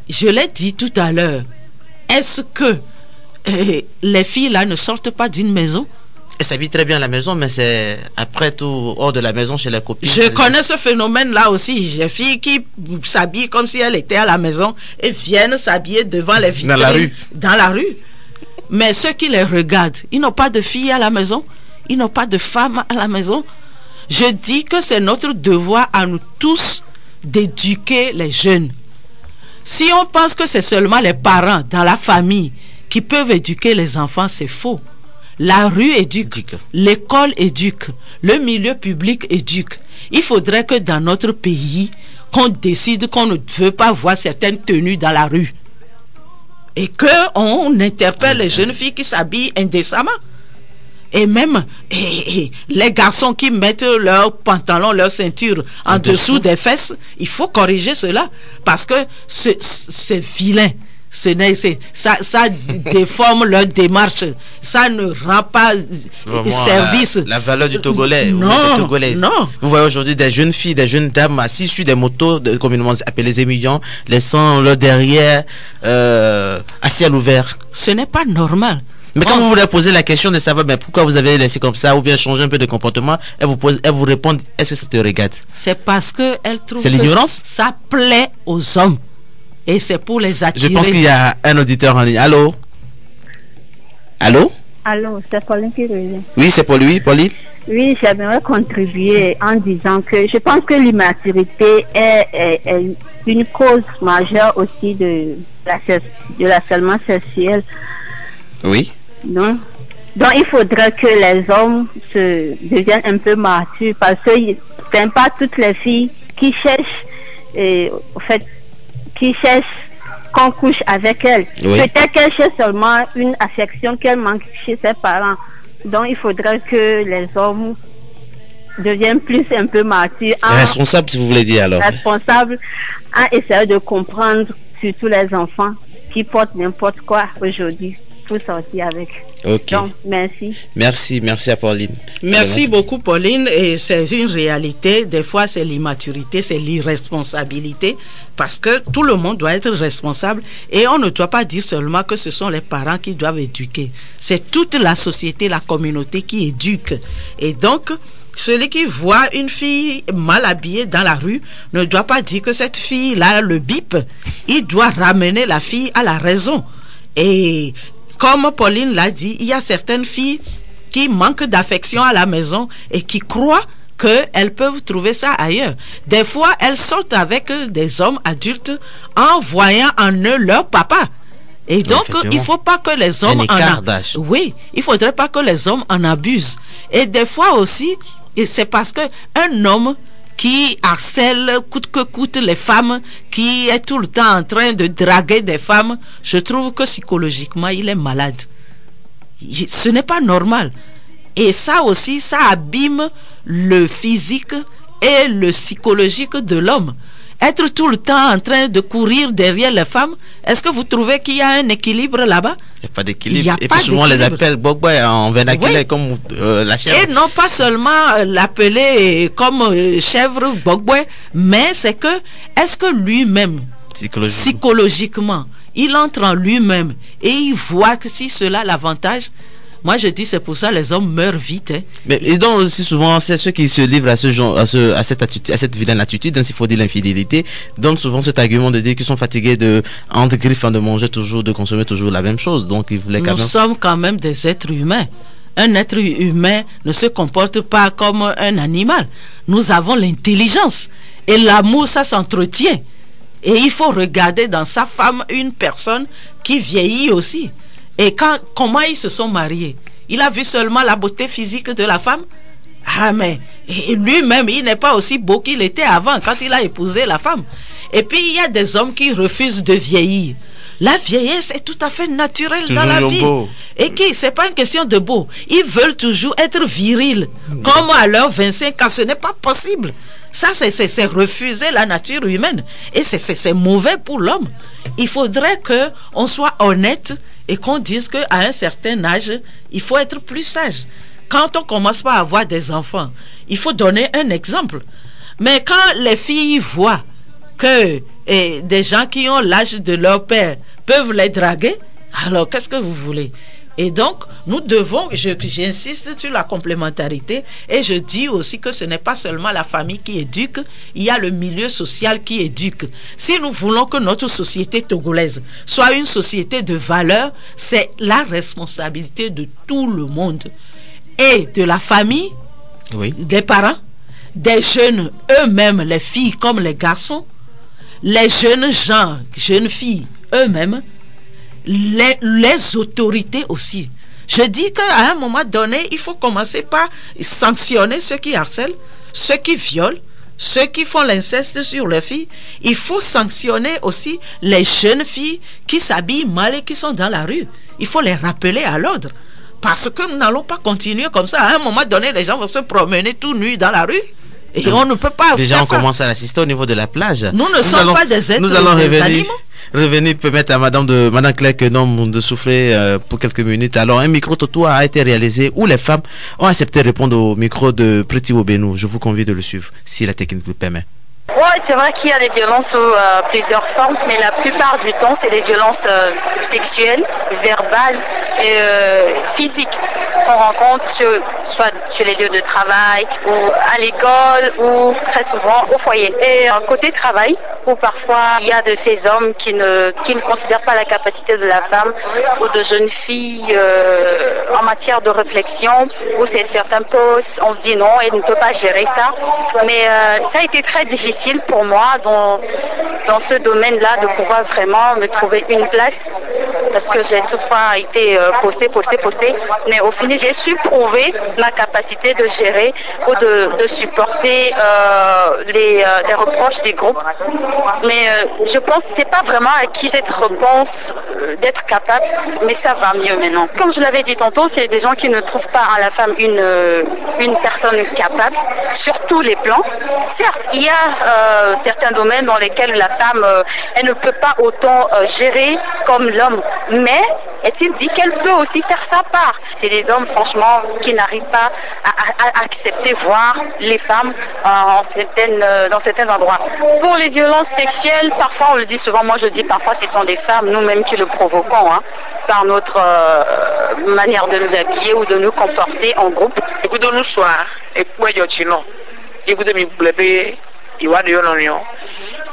Speaker 3: Je l'ai dit tout à l'heure. Est-ce que les filles là ne sortent pas d'une maison?
Speaker 2: Elles s'habillent très bien à la maison, mais c'est après tout hors de la maison chez les copines.
Speaker 3: Je connais ce phénomène-là aussi. J'ai des filles qui s'habillent comme si elles étaient à la maison et viennent s'habiller devant les vitrines. Dans la rue. Mais ceux qui les regardent, ils n'ont pas de filles à la maison. Ils n'ont pas de femmes à la maison. Je dis que c'est notre devoir à nous tous d'éduquer les jeunes. Si on pense que c'est seulement les parents dans la famille qui peuvent éduquer les enfants, c'est faux. La rue éduque, l'école éduque, le milieu public éduque. Il faudrait que dans notre pays, qu'on décide qu'on ne veut pas voir certaines tenues dans la rue. Et qu'on interpelle les jeunes filles qui s'habillent indécemment. Et même les garçons qui mettent leurs pantalons, leur ceinture en dessous des fesses, il faut corriger cela. Parce que c'est vilain. Ça déforme leur démarche. Ça ne rend pas service.
Speaker 2: La valeur du Togolais.
Speaker 3: Non.
Speaker 2: Vous voyez aujourd'hui des jeunes filles, des jeunes dames assises sur des motos communément appelées les émigrants, laissant leur derrière assis à l'ouvert.
Speaker 3: Ce n'est pas normal.
Speaker 2: Mais quand vous voulez poser la question de savoir pourquoi vous avez laissé comme ça ou bien changer un peu de comportement, elle vous répond, est-ce que ça te regarde?
Speaker 3: C'est parce qu'elle trouve
Speaker 2: que l'ignorance?
Speaker 3: Ça plaît aux hommes. Et c'est pour les attirer.
Speaker 2: Je pense qu'il y a un auditeur en ligne. Allô?
Speaker 4: Allô, c'est Pauline qui revient.
Speaker 2: Oui, c'est pour lui, Pauline.
Speaker 4: Oui, j'aimerais contribuer en disant que je pense que l'immaturité est une cause majeure aussi de l'harcèlement sexuel.
Speaker 2: Oui.
Speaker 4: Donc il faudrait que les hommes deviennent un peu matures, parce que ce n'est pas toutes les filles qui cherchent, qui cherchent qu'on couche avec elles. Oui. Peut-être qu'elles cherchent seulement une affection qu'elles manquent chez ses parents. Donc il faudrait que les hommes deviennent plus un peu matures.
Speaker 2: Responsable, si vous voulez dire alors.
Speaker 4: Responsable à essayer de comprendre surtout les enfants qui portent n'importe quoi aujourd'hui. Tout sortir avec.
Speaker 2: Ok.
Speaker 4: Donc, merci.
Speaker 2: Merci à Pauline.
Speaker 3: Merci beaucoup, Pauline. Et c'est une réalité. Des fois, c'est l'immaturité, c'est l'irresponsabilité. Parce que tout le monde doit être responsable. Et on ne doit pas dire seulement que ce sont les parents qui doivent éduquer. C'est toute la société, la communauté qui éduque. Et donc, celui qui voit une fille mal habillée dans la rue ne doit pas dire que cette fille-là le bip. Il doit ramener la fille à la raison. Et comme Pauline l'a dit, il y a certaines filles qui manquent d'affection à la maison et qui croient qu'elles peuvent trouver ça ailleurs. Des fois, elles sortent avec des hommes adultes en voyant en eux leur papa. Et donc, il ne faut pas que les hommes oui, il faudrait pas que les hommes en abusent. Et des fois aussi, c'est parce qu'un homme qui harcèle coûte que coûte les femmes, qui est tout le temps en train de draguer des femmes, je trouve que psychologiquement, il est malade. Ce n'est pas normal. Et ça aussi, ça abîme le physique et le psychologique de l'homme. Être tout le temps en train de courir derrière les femmes, est-ce que vous trouvez qu'il y a un équilibre là-bas? Il n'y a pas d'équilibre.
Speaker 2: Et puis souvent on les appelle bogboy en vernaculaire, comme la chèvre.
Speaker 3: Et non pas seulement l'appeler comme chèvre bogboy, mais c'est que, est-ce que lui-même, psychologiquement, il entre en lui-même et il voit que si cela a l'avantage. Moi, je dis, c'est pour ça les hommes meurent vite. Hein.
Speaker 2: Mais et donc aussi souvent, c'est ceux qui se livrent à ce genre, à cette vilaine attitude, s'il faut dire l'infidélité, donnent souvent cet argument de dire qu'ils sont fatigués de entre griffes, de manger toujours, de consommer toujours la même chose. Donc ils voulaient
Speaker 3: Nous sommes quand même des êtres humains. Un être humain ne se comporte pas comme un animal. Nous avons l'intelligence et l'amour, ça s'entretient. Et il faut regarder dans sa femme une personne qui vieillit aussi. Et comment ils se sont mariés? Il a vu seulement la beauté physique de la femme? Ah, mais lui-même, il n'est pas aussi beau qu'il était avant quand il a épousé la femme. Et puis, il y a des hommes qui refusent de vieillir. La vieillesse est tout à fait naturelle dans la vie. Beau. Et c'est pas une question de beau. Ils veulent toujours être virils. Comme à leurs 25 ans, ce n'est pas possible. Ça, c'est refuser la nature humaine. Et c'est mauvais pour l'homme. Il faudrait qu'on soit honnête et qu'on dise qu'à un certain âge, il faut être plus sage. Quand on commence par avoir des enfants, il faut donner un exemple. Mais quand les filles voient que des gens qui ont l'âge de leur père peuvent les draguer, alors qu'est-ce que vous voulez? Et donc, nous devons, j'insiste sur la complémentarité et je dis aussi que ce n'est pas seulement la famille qui éduque, il y a le milieu social qui éduque. Si nous voulons que notre société togolaise soit une société de valeurs, c'est la responsabilité de tout le monde et de la famille, des parents, des jeunes eux-mêmes, les filles comme les garçons, les jeunes gens, jeunes filles eux-mêmes, les autorités aussi. Je dis qu'à un moment donné, il faut commencer par sanctionner ceux qui harcèlent, ceux qui violent, ceux qui font l'inceste sur les filles. Il faut sanctionner aussi les jeunes filles qui s'habillent mal et qui sont dans la rue. Il faut les rappeler à l'ordre. Parce que nous n'allons pas continuer comme ça. À un moment donné, les gens vont se promener tout nus dans la rue. Et on ne peut pas
Speaker 2: déjà on commence à l'assister au niveau de la plage.
Speaker 3: Nous ne sommes pas des êtres,
Speaker 2: nous allons revenir permettre à Madame Claire Kenom de souffler pour quelques minutes. Alors un micro-toto a été réalisé où les femmes ont accepté de répondre au micro de Preti Obenou. Je vous convie de le suivre si la technique le permet.
Speaker 7: Oui, c'est vrai qu'il y a des violences sous plusieurs formes, mais la plupart du temps, c'est des violences sexuelles, verbales et physiques qu'on rencontre soit sur les lieux de travail, ou à l'école, ou très souvent au foyer. Et côté travail, où parfois il y a de ces hommes qui ne considèrent pas la capacité de la femme ou de jeunes filles en matière de réflexion, où c'est certains postes, on se dit non, elle ne peut pas gérer ça. Mais ça a été très difficile pour moi dans ce domaine-là de pouvoir vraiment me trouver une place parce que j'ai toutefois été postée, mais au final j'ai su prouver ma capacité de gérer ou de supporter les reproches des groupes. Mais je pense que c'est pas vraiment acquis cette réponse d'être capable, mais ça va mieux maintenant. Comme je l'avais dit tantôt, c'est des gens qui ne trouvent pas à la femme une personne capable sur tous les plans. Certes, il y a certains domaines dans lesquels la femme elle ne peut pas autant gérer comme l'homme, mais est-il dit qu'elle peut aussi faire sa part. C'est des hommes franchement qui n'arrivent pas à accepter voir les femmes dans certains endroits. Pour les violences sexuelles, parfois on le dit souvent, moi je dis parfois ce sont des femmes nous-mêmes qui le provoquons, par notre manière de nous habiller ou de nous comporter en groupe.
Speaker 8: Écoutez-nous soir, écoutez-nous, écoutez-nous, il va de l'union.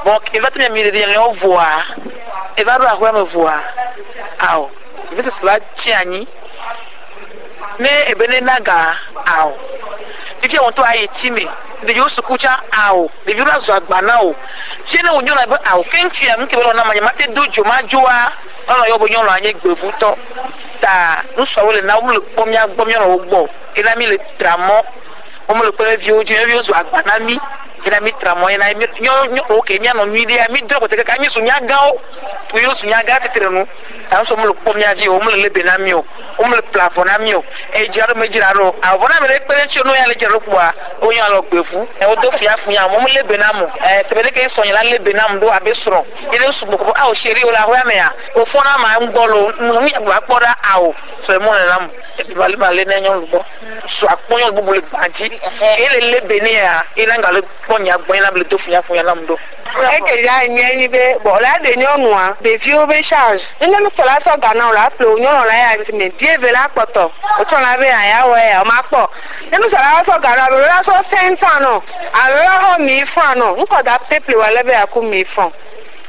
Speaker 8: Bon, il va te me voir, il va me voir. Ah, il va se faire tiani. Mais et benenaga, ah. Il y a un toit étimé. De yo sukucha ao de vira zo agbanao se na onyo na be ao kentu ya mke belo na manyamate dojo majoa ona yo bonyo lo anye gbebuto ta no so wole na mu le pomia no ogbo ina mi le tramo o mu le pe vi zo agbanami ina mi tramo ina mi nyo o ke mi no mi dia mi dro ko te ka mi so nya gao to yo so nya ga tetere no ta so mu le pomia vi o mu le benami o mu le plafond ami o e jaro me jiraro avona me le pe nchi no ya le jaro kwa onyo lo gbefu e o do fia funya mo mu le benamo se be le ke so nya la le benam do abesoro ile su boko a o sheri o la ho ya me ya o fona ma ngbolo mu ya gba kpora a o so mo le lam e bali bali na nyon lugo so aponyo bubu le banji ile le bene ya ile ngalo ponya gbo ina le do fia funya lam do
Speaker 9: e ke ya ni be bo la de nyonu a be fi o be charge ina mi so la so gana o la plo nyonu la ya ti me die ve la poto o ton la be ya we o ma po ina so la so gana be la so senta no ara ho mi fa no nko da peple wa le be aku mi fa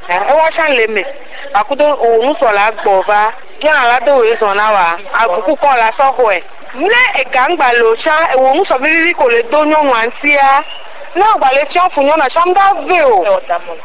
Speaker 9: e wa chan le me akudo o nu so la gbo ba ki na la do we so na wa abuku ko la so ho e mle e gangba lo cha e wo nu so bi ko le do nyonu antia na gbale ti on funyo na chamda veo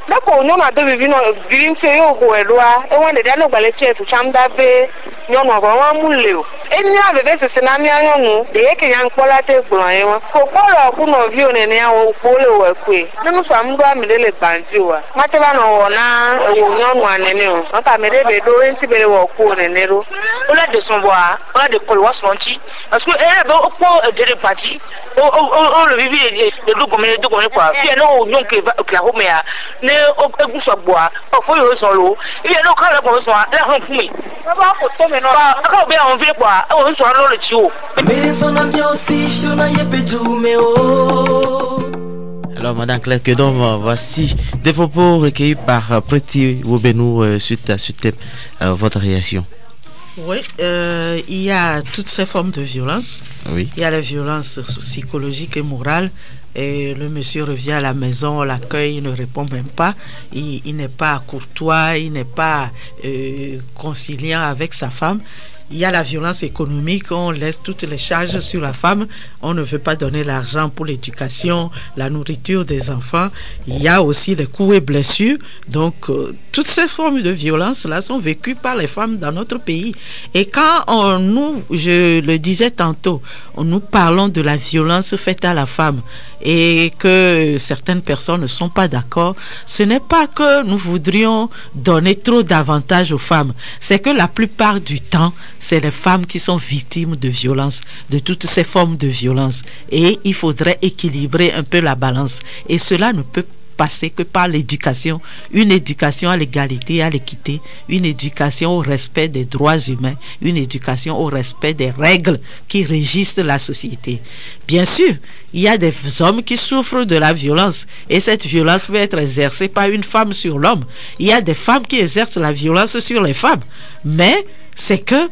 Speaker 9: da ko nyo na do bibi no bibi nfe yo ho eloa e won de da no gbale ti e fu chamda ve nyo no go wa mule o eni a bebe sese na mi ayo nu de ye ke yan pola te gbon yin won ko polo ku no vi o ne ne awon pole we kwe ninu so am do amile banji wa mate ba no wo na e wo nyo nu anene o on ka me de be do enti bele wo ku ne ne ro o la de son boa o la de polo wa sonti parce que e be o po de parti o le bibi de do do quoi fi no nyon ke Oklahoma ya ne egu so boa o fo yo so lo fi no ka le ko so la hon fun mi ba ko to me no ba ka be on fi kwa o so lo le ti o
Speaker 2: Alors, Madame Claire Kedom, voici des propos recueillis par Preti Wobenou suite à votre réaction.
Speaker 3: Oui, il y a toutes ces formes de violence.
Speaker 2: Oui.
Speaker 3: Il y a la violence psychologique et morale. Et le monsieur revient à la maison, on l'accueille, il ne répond même pas. Il n'est pas courtois, il n'est pas conciliant avec sa femme. Il y a la violence économique, on laisse toutes les charges sur la femme, on ne veut pas donner l'argent pour l'éducation, la nourriture des enfants. Il y a aussi les coups et blessures. Donc, toutes ces formes de violence-là sont vécues par les femmes dans notre pays. Et quand je le disais tantôt, nous parlons de la violence faite à la femme et que certaines personnes ne sont pas d'accord, ce n'est pas que nous voudrions donner trop d'avantages aux femmes, c'est que la plupart du temps, c'est les femmes qui sont victimes de violence, de toutes ces formes de violence. Et il faudrait équilibrer un peu la balance. Et cela ne peut passer que par l'éducation, une éducation à l'égalité, à l'équité, une éducation au respect des droits humains, une éducation au respect des règles qui régissent la société. Bien sûr, il y a des hommes qui souffrent de la violence et cette violence peut être exercée par une femme sur l'homme. Il y a des femmes qui exercent la violence sur les femmes, mais c'est que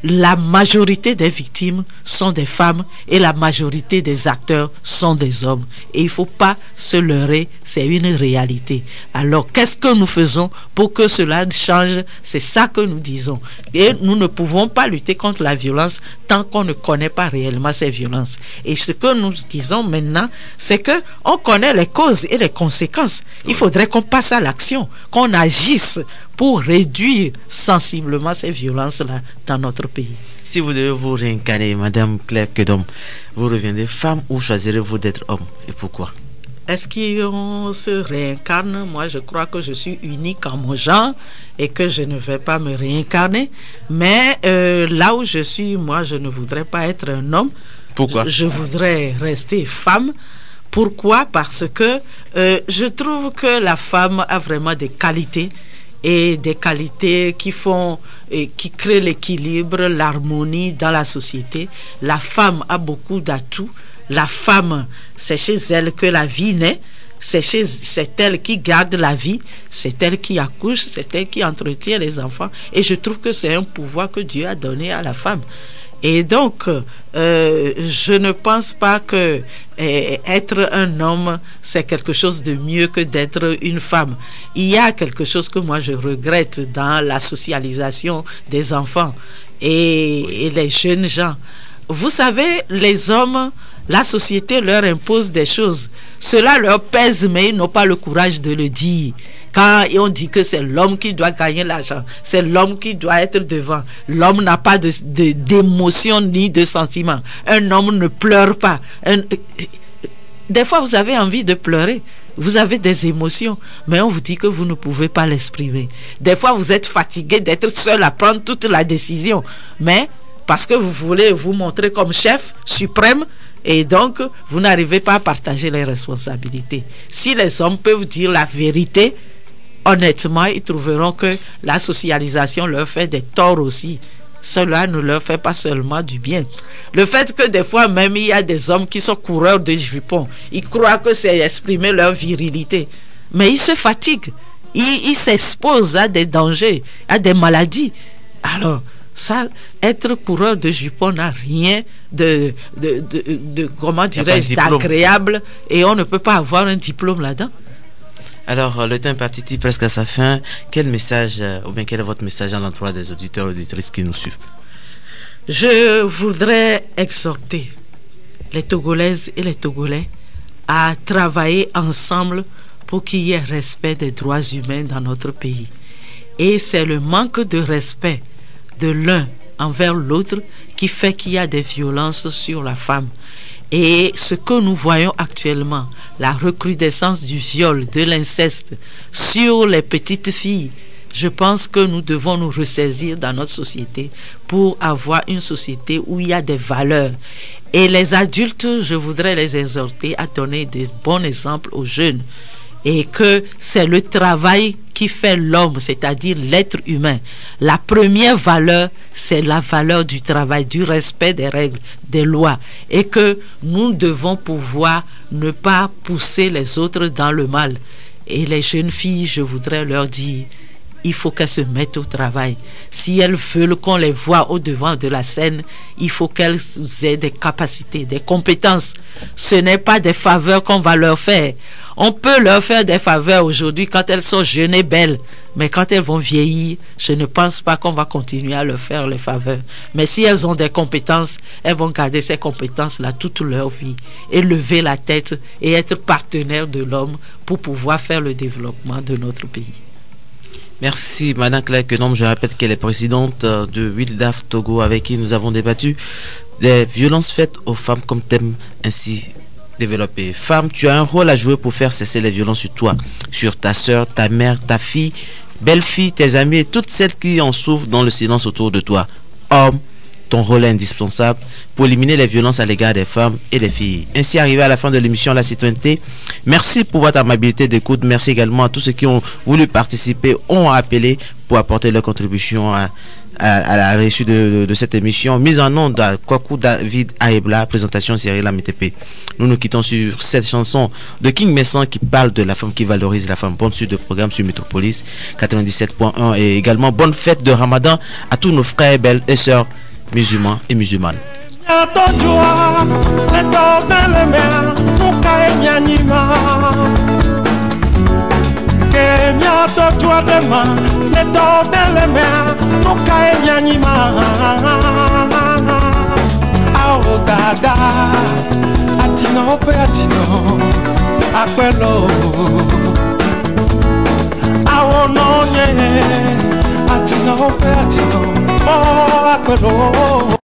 Speaker 3: la majorité des victimes sont des femmes et la majorité des acteurs sont des hommes. Et il ne faut pas se leurrer, c'est une réalité. Alors, qu'est-ce que nous faisons pour que cela change? C'est ça que nous disons. Et nous ne pouvons pas lutter contre la violence tant qu'on ne connaît pas réellement ces violences. Et ce que nous disons maintenant, c'est que on connaît les causes et les conséquences. Il faudrait qu'on passe à l'action, qu'on agisse pour réduire sensiblement ces violences-là dans notre pays.
Speaker 2: Si vous devez vous réincarner, Madame Claire Kedom, vous reviendrez femme ou choisirez-vous d'être homme et pourquoi?
Speaker 3: Est-ce qu'on se réincarne? Moi, je crois que je suis unique en mon genre et que je ne vais pas me réincarner. Mais là où je suis, moi, je ne voudrais pas être un homme.
Speaker 2: Pourquoi?
Speaker 3: Je voudrais rester femme. Pourquoi? Parce que je trouve que la femme a vraiment des qualités, et des qualités qui créent l'équilibre, l'harmonie dans la société. La femme a beaucoup d'atouts. La femme, c'est chez elle que la vie naît. C'est elle qui garde la vie, c'est elle qui accouche, c'est elle qui entretient les enfants. Et je trouve que c'est un pouvoir que Dieu a donné à la femme. Et donc, je ne pense pas que être un homme, c'est quelque chose de mieux que d'être une femme. Il y a quelque chose que moi je regrette dans la socialisation des enfants et les jeunes gens. Vous savez, les hommes, la société leur impose des choses. Cela leur pèse, mais ils n'ont pas le courage de le dire. Quand on dit que c'est l'homme qui doit gagner l'argent, c'est l'homme qui doit être devant. L'homme n'a pas d'émotion ni de sentiment. Un homme ne pleure pas. Des fois, vous avez envie de pleurer. Vous avez des émotions, mais on vous dit que vous ne pouvez pas l'exprimer. Des fois, vous êtes fatigué d'être seul à prendre toute la décision. Mais parce que vous voulez vous montrer comme chef suprême, et donc vous n'arrivez pas à partager les responsabilités. Si les hommes peuvent dire la vérité, honnêtement, ils trouveront que la socialisation leur fait des torts aussi. Cela ne leur fait pas seulement du bien. Le fait que des fois même il y a des hommes qui sont coureurs de jupons, ils croient que c'est exprimer leur virilité, mais ils se fatiguent, ils s'exposent à des dangers, à des maladies. Alors ça, être coureur de jupons n'a rien de comment dirais-je, d'agréable, et on ne peut pas avoir un diplôme là-dedans.
Speaker 2: Alors, le temps participe presque à sa fin. Quel message, ou bien quel est votre message à l'endroit des auditeurs et auditrices qui nous suivent?
Speaker 3: Je voudrais exhorter les Togolaises et les Togolais à travailler ensemble pour qu'il y ait respect des droits humains dans notre pays. Et c'est le manque de respect de l'un envers l'autre qui fait qu'il y a des violences sur la femme. Et ce que nous voyons actuellement, la recrudescence du viol, de l'inceste sur les petites filles, je pense que nous devons nous ressaisir dans notre société pour avoir une société où il y a des valeurs. Et les adultes, je voudrais les exhorter à donner des bons exemples aux jeunes. Et que c'est le travail qui fait l'homme, c'est-à-dire l'être humain. La première valeur, c'est la valeur du travail, du respect des règles, des lois. Et que nous devons pouvoir ne pas pousser les autres dans le mal. Et les jeunes filles, je voudrais leur dire, il faut qu'elles se mettent au travail. Si elles veulent qu'on les voit au devant de la scène, il faut qu'elles aient des capacités, des compétences. Ce n'est pas des faveurs qu'on va leur faire. On peut leur faire des faveurs aujourd'hui quand elles sont jeunes et belles, mais quand elles vont vieillir, je ne pense pas qu'on va continuer à leur faire les faveurs. Mais si elles ont des compétences, elles vont garder ces compétences-là toute leur vie et lever la tête et être partenaires de l'homme pour pouvoir faire le développement de notre pays.
Speaker 2: Merci Madame Claire Kedom. Je répète qu'elle est présidente de WILDAF Togo, avec qui nous avons débattu des violences faites aux femmes comme thème ainsi développé. Femme, tu as un rôle à jouer pour faire cesser les violences sur toi, sur ta soeur, ta mère, ta fille, belle-fille, tes amis et toutes celles qui en souffrent dans le silence autour de toi. Homme, ton rôle est indispensable pour éliminer les violences à l'égard des femmes et des filles. Ainsi arrivé à la fin de l'émission La Citoyenneté. Merci pour votre amabilité d'écoute. Merci également à tous ceux qui ont voulu participer, ont appelé pour apporter leur contribution à la réussite de cette émission. Mise en onde à Kwaku David Aebla, présentation Cyril Ametepe. Nous nous quittons sur cette chanson de King Messan qui parle de la femme, qui valorise la femme. Bonne suite de programme sur Métropolis 97.1 et également bonne fête de Ramadan à tous nos frères, belles et sœurs musulmans et musulmanes.
Speaker 10: Apelo, I want Atina, oh, Atina, oh, Atina,